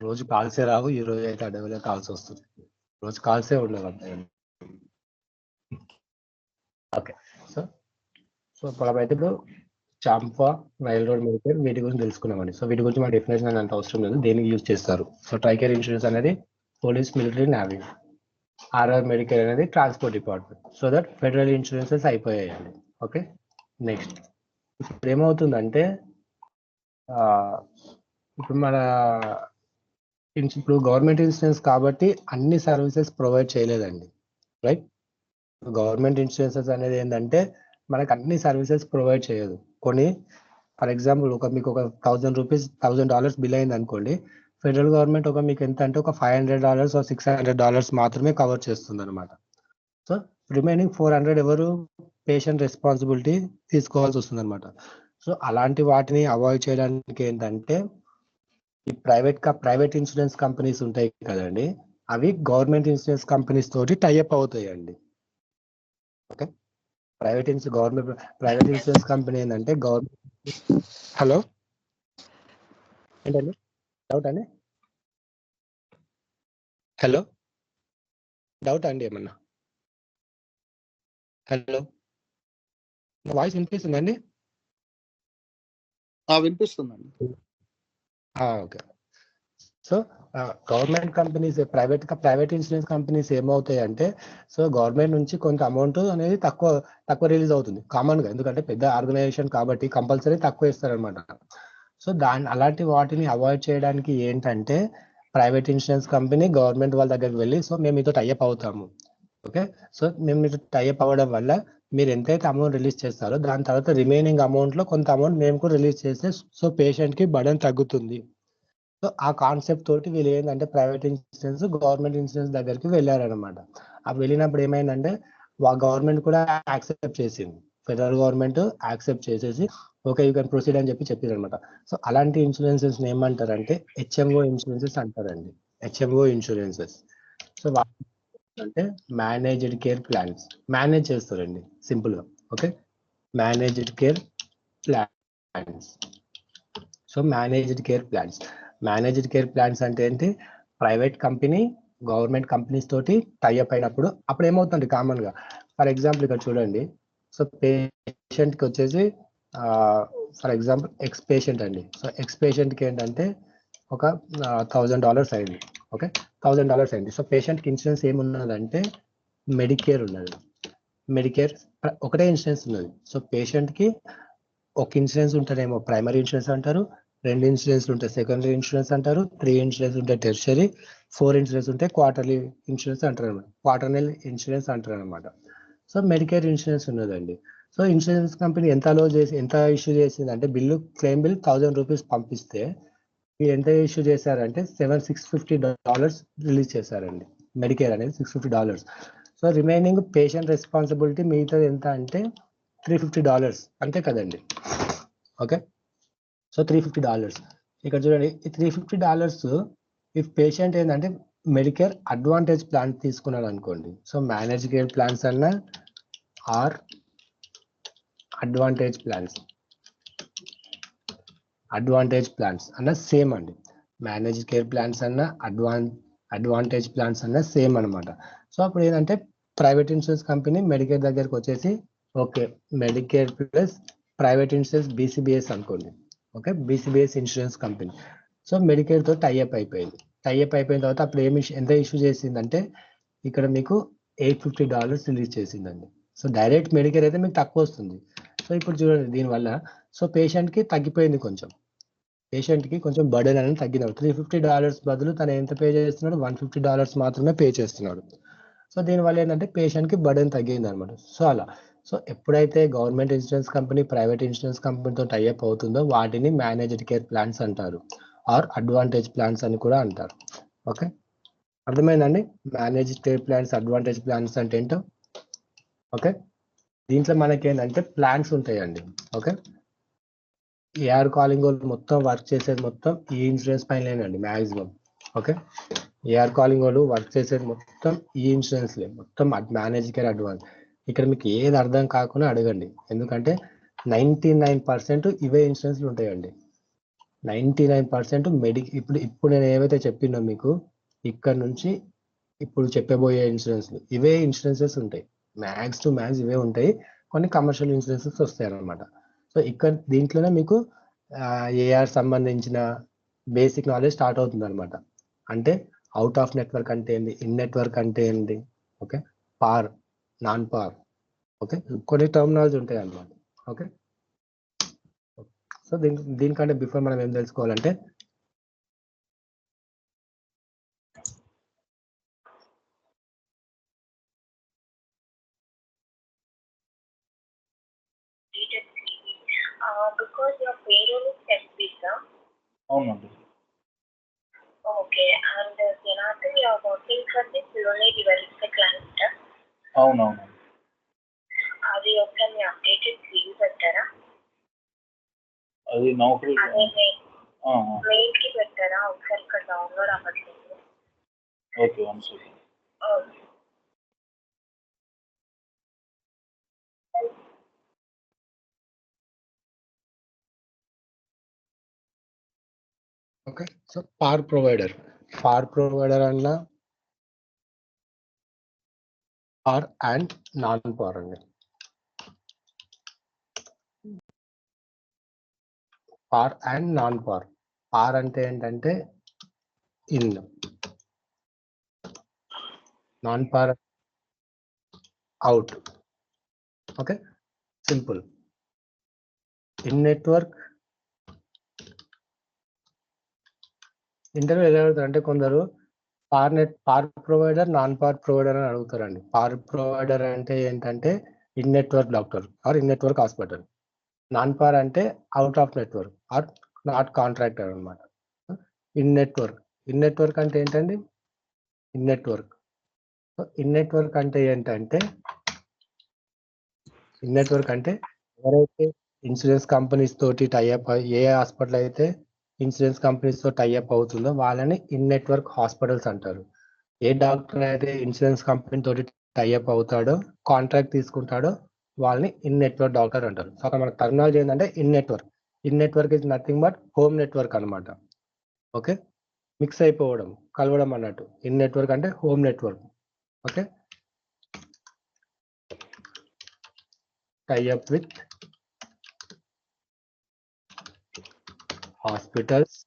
A: రోజు కాల్సే రావు, ఈ రోజు అయితే అడవిలో కాల్స్ వస్తుంది. రోజు కాల్సే ఉండవు అంతే. ఓకే. సో మనమైతే ఇప్పుడు చాంపా, రైల్ రోడ్ మెడికేర్ వీటి గురించి తెలుసుకున్నామండి. సో వీటి గురించి మన డెఫినేషన్ అంత అవసరం లేదు, దేనికి యూజ్ చేస్తారు. సో ట్రైకేర్ ఇన్సూరెన్స్ అనేది police, military, navy. RR Medicare అనేది transport department. So that federal insurances అయిపోయాయండి. ఓకే. నెక్స్ట్ ఇప్పుడు ఏమవుతుందంటే ఇప్పుడు మన ఇప్పుడు గవర్నమెంట్ ఇన్సూరెన్స్ కాబట్టి అన్ని సర్వీసెస్ ప్రొవైడ్ చేయలేదండి, రైట్. గవర్నమెంట్ ఇన్సూరెన్సెస్ అనేది ఏంటంటే మనకు అన్ని సర్వీసెస్ ప్రొవైడ్ చేయదు. కొన్ని ఫర్ ఎగ్జాంపుల్ మీకు ఒక $1,000 బిల్ అయింది అనుకోండి, ఫెడరల్ గవర్నమెంట్ మీకు ఎంత అంటే ఒక $500 or $600 మాత్రమే కవర్ చేస్తుంది అనమాట. సో రిమైనింగ్ 400 ఎవరు పేషెంట్ రెస్పాన్సిబిలిటీ తీసుకోవాల్సి వస్తుంది అనమాట. సో అలాంటి వాటిని అవాయిడ్ చేయడానికి ఏంటంటే ఈ ప్రైవేట్ ఇన్సూరెన్స్ కంపెనీస్ ఉంటాయి కదండి, అవి గవర్నమెంట్ ఇన్సూరెన్స్ కంపెనీస్ తోటి టైఅప్ అవుతాయండి. ఓకే. ప్రైవేట్ ఇన్సూరెన్స్ కంపెనీ ఏంటంటే గవర్నమెంట్. హలో ఏంటండి డౌట్ అండి? హలో డౌట్ అండి ఏమన్నా? హలో వాయిస్ వినిపిస్తుందండి?
C: వినిపిస్తుందండి.
A: Okay. So government companies private insurance companies ఏమవుతాయి అంటే, సో గవర్నమెంట్ నుంచి కొంత అమౌంట్ అనేది తక్కువ రిలీజ్ అవుతుంది కామన్ గా, ఎందుకంటే పెద్ద ఆర్గనైజేషన్ కాబట్టి కంపల్సరీ తక్కువ ఇస్తారనమాట. సో అలాంటి వాటిని అవాయిడ్ చేయడానికి ఏంటంటే ప్రైవేట్ ఇన్సూరెన్స్ కంపెనీ గవర్నమెంట్ వాళ్ళ దగ్గరికి వెళ్ళి, సో మేము మీతో టైఅప్ అవుతాము. ఓకే. సో మేము మీతో టైఅప్ అవ్వడం వల్ల మీరు ఎంతైతే అమౌంట్ రిలీజ్ చేస్తారో దాని తర్వాత రిమైనింగ్ అమౌంట్ లో కొంత అమౌంట్ మేము కూడా రిలీజ్ చేస్తే సో పేషెంట్ కి బర్డెన్ తగ్గుతుంది. సో ఆ కాన్సెప్ట్ తోటి వీళ్ళు ఏంటంటే ప్రైవేట్ ఇన్సూరెన్స్ గవర్నమెంట్ ఇన్సూరెన్స్ దగ్గరికి వెళ్ళారనమాట. అవి వెళ్ళినప్పుడు ఏమైందంటే గవర్నమెంట్ కూడా యాక్సెప్ట్ చేసింది, ఫెడరల్ గవర్నమెంట్ యాక్సెప్ట్ చేసేసి ఓకే యూ కెన్ ప్రొసీడ్ అని చెప్పారు అనమాట. సో అలాంటి ఇన్సూరెన్సెస్ ఏమంటారంటే హెచ్ఎంఓ ఇన్సూరెన్సెస్ అంటారండి. హెచ్ఎంఓ ఇన్సూరెన్సెస్ సో అంటే మేనేజ్డ్ కేర్ ప్లాన్స్, మేనేజ్ చేస్తారండి సింపుల్ గా. Okay. Managed care plans. So managed care plans అంటే ఏంటి? ప్రైవేట్ కంపెనీ గవర్నమెంట్ కంపెనీస్ తోటి టైఅప్ అయినప్పుడు అప్పుడు ఏమవుతుంది కామన్ గా, ఫర్ ఎగ్జాంపుల్ ఇక్కడ చూడండి. సో పేషెంట్ కి వచ్చేసి ఫర్ ఎగ్జాంపుల్ ఎక్స్ పేషెంట్ అండి. సో ఎక్స్ పేషెంట్ కి ఏంటంటే ఒక $1,000 అయింది. ఓకే. $1,000 అయింది. సో పేషెంట్ కి ఇన్సూరెన్స్ ఏమున్నదంటే మెడికేర్ ఉన్నది. మెడికేర్ ఒకటే ఇన్సూరెన్స్ ఉన్నది. సో పేషెంట్ కి ఒక ఇన్సూరెన్స్ ఉంటేనేమో ప్రైమరీ ఇన్సూరెన్స్ అంటారు, 2 ఇన్సూరెన్స్ ఉంటాయి సెకండరీ ఇన్సూరెన్స్ అంటారు, 3 ఇన్సూరెన్స్ ఉంటాయి టెర్షరీ, 4 ఇన్సూరెన్స్ ఉంటాయి క్వార్టర్లీ ఇన్సూరెన్స్ అంటారు అనమాట, క్వార్టర్నల్ ఇన్సూరెన్స్ అంటారు అనమాట. సో మెడికేర్ ఇన్సూరెన్స్ ఉన్నదండి. సో ఇన్సూరెన్స్ కంపెనీ ఎంత ఇష్యూ చేసింది అంటే క్లెయిమ్ బిల్ $1,000 పంపిస్తే మీరు ఎంత ఇష్యూ చేశారంటే $650 రిలీజ్ చేశారండి. మెడికేర్ అనేది $650. సో రిమైనింగ్ పేషెంట్ రెస్పాన్సిబిలిటీ మిగతాది ఎంత అంటే $350 అంతే కదండి. ఓకే. సో $350 ఇక్కడ చూడండి. ఈ $350 ఇఫ్ పేషెంట్ ఏంటంటే మెడికేర్ అడ్వాంటేజ్ ప్లాన్ తీసుకున్నాడు అనుకోండి, సో మేనేజ్ కేర్ ప్లాన్స్ అన్నా ఆర్ అడ్వాంటేజ్ ప్లాన్స్ అన్న సేమ్ అండి. మేనేజ్ కేర్ ప్లాన్స్ అన్న అడ్వాంటేజ్ ప్లాన్స్ అన్న సేమ్ అనమాట. సో అప్పుడు ఏంటంటే ప్రైవేట్ ఇన్సూరెన్స్ కంపెనీ మెడికేర్ దగ్గరకు వచ్చేసి okay Medicare plus private insurance BCBS అనుకోండి. Okay. BCBS insurance company so Medicare తో టైఅప్ అయిపోయింది. టైఅప్ అయిపోయిన తర్వాత అప్పుడు ఎంత ఇష్యూ చేసిందంటే ఇక్కడ మీకు $850 రిలీజ్ చేసిందండి. సో డైరెక్ట్ మెడికేర్ అయితే మీకు తక్కువ వస్తుంది. సో ఇప్పుడు చూడండి దీనివల్ల సో పేషెంట్ కి తగ్గిపోయింది, పేషెంట్ కి కొంచెం బర్డెన్ అనేది తగ్గింది. $350 బదులు తను ఎంత పే చేస్తున్నాడు, $150 మాత్రమే పే చేస్తున్నాడు. సో దీనివల్ల ఏంటంటే పేషెంట్ కి బర్డెన్ తగ్గింది అనమాట. సో అలా సో ఎప్పుడైతే government insurance company private insurance కంపెనీతో టైఅప్ అవుతుందో వాటిని మేనేజ్డ్ కేర్ ప్లాన్స్ అంటారు, ఆర్ అడ్వాంటేజ్ ప్లాన్స్ అని కూడా అంటారు. ఓకే. అర్థమైందండి managed care plans, advantage plans అంటే ఏంటో? ఓకే. దీంట్లో మనకి ఏంటంటే ప్లాన్స్ ఉంటాయండి. ఓకే. ఏఆర్ కాలింగ్ వాళ్ళు మొత్తం వర్క్ చేసేది మొత్తం ఈ ఇన్సూరెన్స్ పైన మ్యాక్సిమం. ఓకే. ఏఆర్ కాలింగ్ వాళ్ళు వర్క్ చేసేది మొత్తం ఈ ఇన్సూరెన్స్ మొత్తం మేనేజ్ కేర్ అడ్వాన్స్. ఇక్కడ మీకు ఏది అర్థం కాకుండా అడగండి, ఎందుకంటే 99% ఇవే ఇన్సూరెన్స్లు ఉంటాయండి. 99% ఇప్పుడు నేను ఏవైతే చెప్పినో మీకు ఇక్కడ నుంచి ఇప్పుడు చెప్పబోయే ఇన్సూరెన్స్లు ఇవే ఇన్సూరెన్సెస్ ఉంటాయి. మ్యాక్స్ టు మ్యాక్స్ ఇవే ఉంటాయి. కొన్ని కమర్షియల్ ఇన్సూరెన్సెస్ వస్తాయి అన్నమాట. సో ఇక్కడ దీంట్లోనే మీకు ఏఆర్ సంబంధించిన బేసిక్ నాలెడ్జ్ స్టార్ట్ అవుతుంది అనమాట. అంటే అవుట్ ఆఫ్ నెట్వర్క్ అంటే ఏంటి, ఇన్ నెట్వర్క్ అంటే ఏంటి, ఓకే, పార్, నాన్ పార్, ఓకే, కొన్ని టర్మినాలజీ ఉంటాయి అన్నమాట. ఓకే, సో దీనికంటే బిఫోర్ మనం ఏం తెలుసుకోవాలంటే
D: because your payroll is set visa.
C: అవునండి.
D: Okay, and Janardhan, you are working for this Lone Developer client.
C: అవునవును.
D: అది ఒక మీ అప్డేటెడ్ ఫీల్ పెట్టారా?
C: అది నౌకరీ
D: అదే మెయిల్ కి పెట్టారా? ఒకసారి ఇక్కడ డౌన్లోడ్ అవ్వట్లేదు.
C: Okay, one second.
A: Okay, so పార్ ప్రొవైడర్ అన్న పార్ అండ్ నాన్ పార్ అండి. పార్ అండ్ నాన్ పార్. పార్ అంటే ఏంటంటే ఇన్, నాన్ పార్ out. Okay, simple. In network interview ఎలా అడుగుతారు అంటే కొందరు పార్ ప్రొవైడర్, నాన్ పార్ ప్రొవైడర్ అని అడుగుతారండి. పార్ ప్రొవైడర్ అంటే ఏంటంటే in network doctor or in network hospital. Non par అంటే out of network or not contractor అనమాట. ఇన్ నెట్వర్క్ అంటే ఏంటండి, ఇన్ నెట్వర్క్. ఇన్ నెట్వర్క్ అంటే ఏంటంటే ఎవరైతే ఇన్సూరెన్స్ కంపెనీస్ తోటి టైఅప్, ఏ హాస్పిటల్ అయితే ఇన్సూరెన్స్ కంపెనీస్ తో టైఅప్ అవుతుందో వాళ్ళని ఇన్ నెట్వర్క్ హాస్పిటల్స్ అంటారు. ఏ డాక్టర్ అయితే ఇన్సూరెన్స్ కంపెనీ తోటి టైఅప్ అవుతాడో, కాంట్రాక్ట్ తీసుకుంటాడో వాళ్ళని ఇన్ నెట్వర్క్ డాక్టర్ అంటారు. సో అక్కడ మనకు టర్మినాలజీ ఏంటంటే in network is nothing but home network అనమాట. ఓకే, మిక్స్ అయిపోవడం, కలవడం అన్నట్టు. ఇన్ నెట్వర్క్ అంటే home network. Okay, tie up with hospitals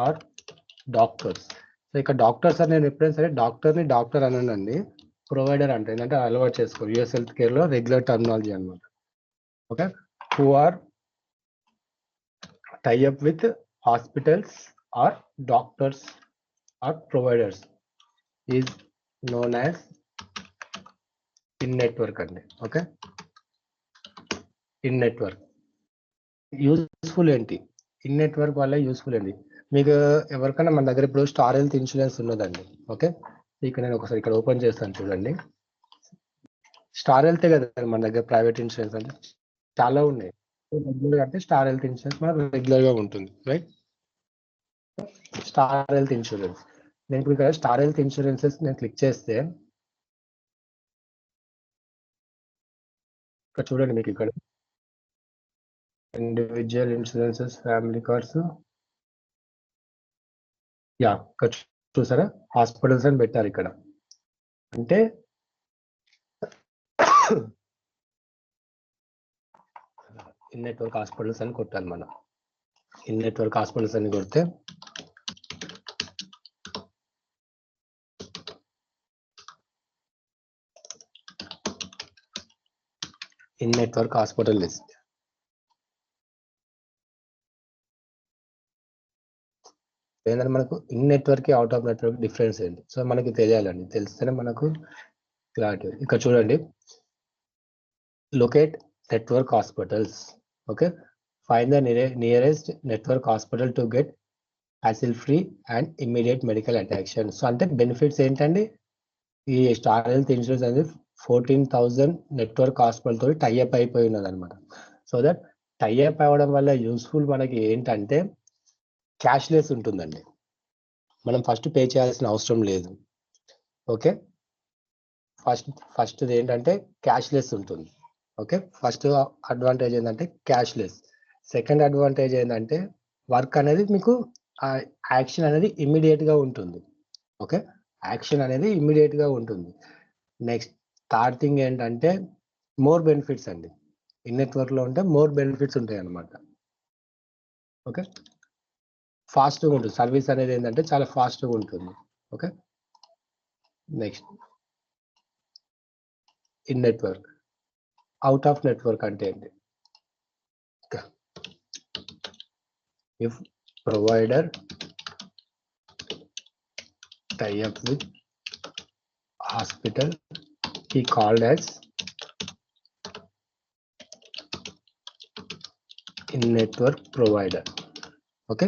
A: or doctors. So ఇక్కడ డాక్టర్స్ అని నేను ఎప్పుడైనా సరే డాక్టర్ని డాక్టర్ అనండి, ప్రొవైడర్ అంటే ఏంటంటే అలవాటు చేసుకో. యూఎస్ హెల్త్ కేర్ లో రెగ్యులర్ టర్మినాలజీ అనమాట. Okay, who are tie up with hospitals or doctors or providers is known as in network అండి. ఓకే, ఇన్ నెట్వర్క్ యూస్ఫుల్ ఏంటి, ఇన్ నెట్వర్క్ వల్ల యూస్ఫుల్ ఏంటి, మీకు ఎవరికైనా మన దగ్గర ఇప్పుడు స్టార్ హెల్త్ ఇన్సూరెన్స్ ఉన్నదండి. ఓకే, ఇక్కడ నేను ఒకసారి ఇక్కడ ఓపెన్ చేస్తాను చూడండి. స్టార్ హెల్తే కదా మన దగ్గర ప్రైవేట్ ఇన్సూరెన్స్ అంటే చాలా ఉన్నాయి. రెగ్యులర్ అంటే స్టార్ హెల్త్ ఇన్సూరెన్స్ మనకు రెగ్యులర్ గా ఉంటుంది, రైట్. స్టార్ హెల్త్ ఇన్సూరెన్స్, నేను ఇప్పుడు ఇక్కడ స్టార్ హెల్త్ ఇన్సూరెన్సెస్ నేను క్లిక్ చేస్తే ఇక్కడ చూడండి, మీకు ఇక్కడ individual insurances, family cards, yeah ఇక్కడ చూసారా హాస్పిటల్స్ అని పెట్టారు. ఇక్కడ అంటే ఇన్ నెట్వర్క్ హాస్పిటల్స్ అని కొట్టాలి మనం. ఇన్ నెట్వర్క్ హాస్పిటల్స్ అని కొడితే ఇన్ నెట్వర్క్ హాస్పిటల్ లిస్ట్. ఏంటంటే మనకు in network out of network difference ఏంటి, సో మనకి తెలియాలండి. తెలిస్తేనే మనకు క్లారిటీ. ఇక్కడ చూడండి, locate network hospitals. Okay, find the nearest network hospital to get hassle free and immediate medical attention. So అంటే బెనిఫిట్స్ ఏంటండి, ఈ స్టార్ హెల్త్ ఇన్సూరెన్స్ అనేది 14,000 నెట్వర్క్ హాస్పిటల్ తోటి టైఅప్ అయిపోయి ఉన్నది అనమాట. సో దట్ టైఅప్ అవ్వడం వల్ల యూస్ఫుల్ మనకి ఏంటంటే క్యాష్లెస్ ఉంటుందండి. మనం ఫస్ట్ పే చేయాల్సిన అవసరం లేదు. ఓకే, ఫస్ట్ ఏంటంటే క్యాష్లెస్ ఉంటుంది. ఓకే, ఫస్ట్ అడ్వాంటేజ్ ఏంటంటే క్యాష్లెస్. సెకండ్ అడ్వాంటేజ్ ఏంటంటే వర్క్ అనేది మీకు యాక్షన్ అనేది ఇమ్మీడియట్ గా ఉంటుంది. ఓకే, యాక్షన్ అనేది ఇమ్మీడియట్ గా ఉంటుంది. నెక్స్ట్ థర్డ్ థింగ్ ఏంటంటే మోర్ బెనిఫిట్స్ అండి. ఇన్ నెట్వర్క్ లో ఉంటే మోర్ బెనిఫిట్స్ ఉంటాయి అన్నమాట. ఓకే, ఫాస్ట్గా ఉంటుంది సర్వీస్ అనేది ఏంటంటే చాలా ఫాస్ట్గా ఉంటుంది. Okay, next in network. Out of network అంటే ఏంటి? If provider tie up with hospital he called as in network provider. Okay,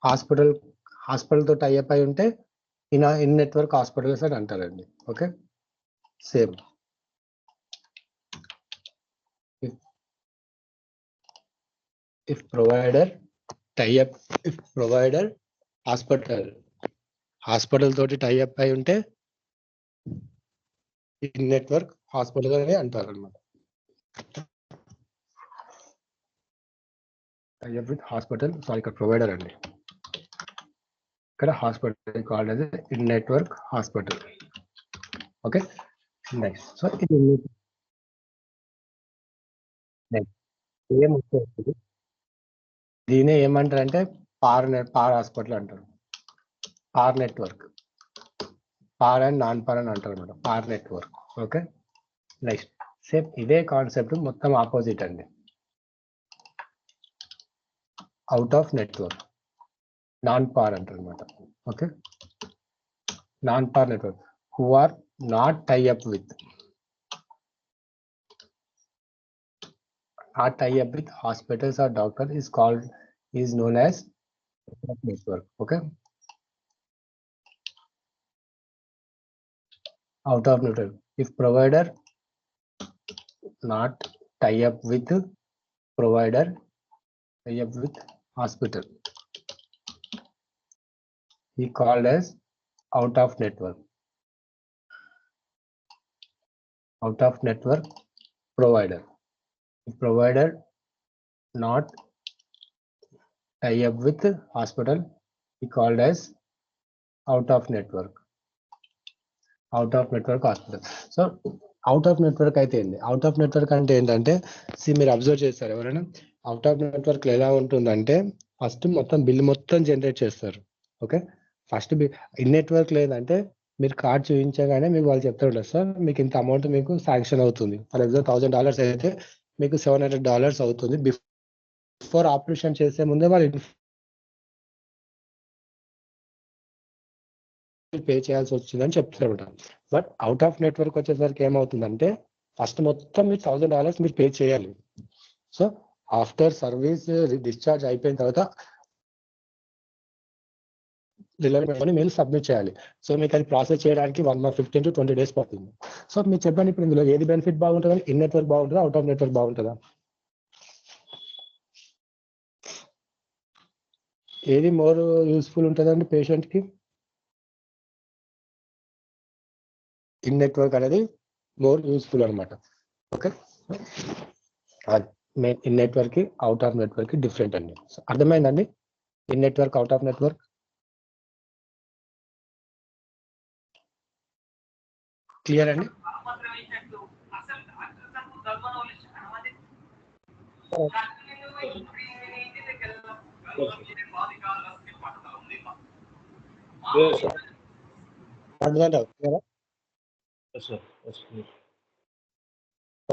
A: hospital తో టై అప్ అయి ఉంటే ఇన్ నెట్వర్క్ హాస్పిటల్స్ అని అంటారండి. Okay, same if provider tie up, if provider hospital తోటి tie up అయి ఉంటే ఇన్ నెట్వర్క్ హాస్పిటల్ అని అంటారు అనమాట. Tie up with hospital, sorry ఇక్కడ ప్రొవైడర్ అండి, ఇక్కడ hospital called as in network hospital. Okay, next so ఇది ఏమొస్తుంది, దీనే ఏమంటారు అంటే పార్ హాస్పిటల్ అంటారు, పార్ నెట్వర్క్, పార్ అండ్ నాన్ పార్ అని అంటారు అనమాట, par network. Okay, next same ఇదే కాన్సెప్ట్ మొత్తం ఆపోజిట్ అండి. Out of network, non par అంటారు అనమాట. Okay, non par network who are not tie up with, not tie up with hospitals or doctor is known as network. Okay, out of network, if provider not tie up with provider, tie up with hospital, he called as out of network. Out of network provider, if provider not tie up with hospital, he called as out of network. Out of network hospital. So out of network అయితే ఏంటి? Out of network అంటే ఏంటంటే మీరు observe చేస్తారు ఎవరైనా, out of network ఎలా ఉంటుందంటే first మొత్తం బిల్ మొత్తం జనరేట్ చేస్తారు. ఓకే, ఫస్ట్ ఇన్ నెట్వర్క్ లేదంటే మీరు కార్డ్ చూపించగానే మీకు వాళ్ళు చెప్తూ ఉంటారు, సార్ మీకు ఇంత అమౌంట్ మీకు శాంక్షన్ అవుతుంది. ఫర్ ఎగ్జాంపుల్ $1000 అయితే మీకు $700 అవుతుంది. బిఫోర్ ఆపరేషన్ చేసే ముందే వాళ్ళు పే చేయాల్సి వచ్చిందని చెప్తారు. బట్ అవుట్ ఆఫ్ నెట్వర్క్ వచ్చేసరికి ఏమవుతుందంటే ఫస్ట్ మొత్తం మీరు $1000 మీరు పే చేయాలి. సో ఆఫ్టర్ సర్వీస్ డిశ్చార్జ్ అయిపోయిన తర్వాత మీరు సబ్మిట్ చేయాలి. సో మీకు అది ప్రాసెస్ చేయడానికి 15 to 20 days పడుతుంది. సో మీరు చెప్పండి, ఇప్పుడు ఇందులో ఏది బెనిఫిట్ బాగుంటుందని, ఇన్ నెట్వర్క్ బాగుంటుందా, అవుట్ ఆఫ్ నెట్వర్క్ బాగుంటుందా? ఏది మోర్ యూస్ఫుల్ ఉంటుందండి పేషెంట్ కి? ఇన్ నెట్వర్క్ అనేది మోర్ యూస్ఫుల్ అనమాట. ఓకే, ఇన్ నెట్వర్క్ కి అవుట్ ఆఫ్ నెట్వర్క్ కి డిఫరెంట్ అండి. అర్థమైందండి? In network, out of network clear అండి?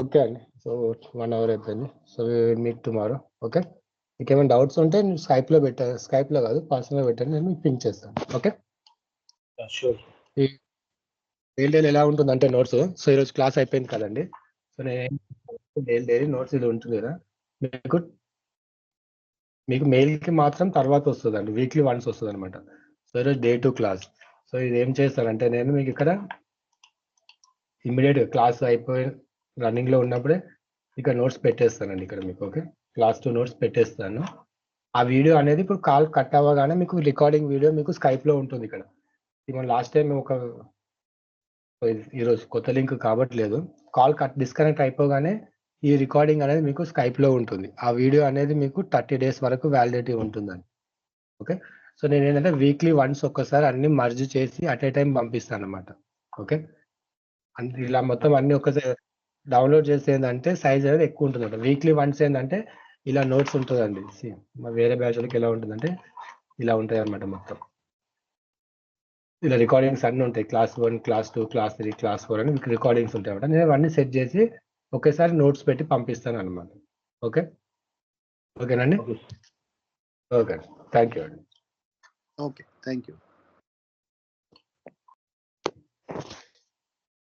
A: ఓకే అండి, సో 1 hour అయిపోయింది. So meet tomorrow. ఓకే, మీకు ఏమైనా డౌట్స్ ఉంటే నేను స్కైప్లో కాదు పర్సనల్గా పెట్టండి, నేను మీకు పింక్ చేస్తాను. ఓకే, డైలీ ఎలా ఉంటుంది అంటే నోట్స్, సో ఈరోజు క్లాస్ అయిపోయింది కదండి. సో నేను డైలీ నోట్స్ ఇది ఉంటుంది కదా, మీకు మెయిల్కి మాత్రం తర్వాత వస్తుందండి, వీక్లీ వన్స్ వస్తుంది అనమాట. సో ఈరోజు Day 2 క్లాస్. సో ఇది ఏం చేస్తానంటే నేను మీకు ఇక్కడ ఇమ్మీడియట్ క్లాస్ అయిపోయి రన్నింగ్లో ఉన్నప్పుడే ఇక్కడ నోట్స్ పెట్టేస్తానండి ఇక్కడ మీకు. ఓకే, క్లాస్ 2 నోట్స్ పెట్టేస్తాను. ఆ వీడియో అనేది ఇప్పుడు కాల్ కట్ అవ్వగానే మీకు రికార్డింగ్ వీడియో మీకు స్కైప్లో ఉంటుంది ఇక్కడ. మనం లాస్ట్ టైం ఈరోజు కొత్త లింక్ కాబట్లేదు, కాల్ డిస్కనెక్ట్ అయిపోగానే ఈ రికార్డింగ్ అనేది మీకు స్కైప్లో ఉంటుంది. ఆ వీడియో అనేది మీకు 30 days వరకు వ్యాలిడిటీ ఉంటుందండి. ఓకే. సో నేను ఏంటంటే వీక్లీ వన్స్ ఒక్కసారి అన్ని మర్జ్ చేసి అట్ ఏ టైం పంపిస్తాను అనమాట. ఓకే. అంటే ఇలా మొత్తం అన్ని ఒక్కసారి డౌన్లోడ్ చేస్తే ఏంటంటే సైజ్ అనేది ఎక్కువ ఉంటుంది. వీక్లీ వన్స్ ఏంటంటే ఇలా నోట్స్ ఉంటుందండి. వేరే బ్యాచ్లకి ఎలా ఉంటుందంటే ఇలా ఉంటాయి అనమాట. మొత్తం ఇలా రికార్డింగ్స్ అన్ని ఉంటాయి. క్లాస్ 1, క్లాస్ 2, క్లాస్ 3, క్లాస్ 4 అని మీకు రికార్డింగ్స్ ఉంటాయి అనమాట. నేను అవన్నీ సెట్ చేసి ఒకేసారి నోట్స్ పెట్టి పంపిస్తాను అనమాట. ఓకే. ఓకేనండి. ఓకే. థ్యాంక్ యూ అండి.
E: Okay, thank you.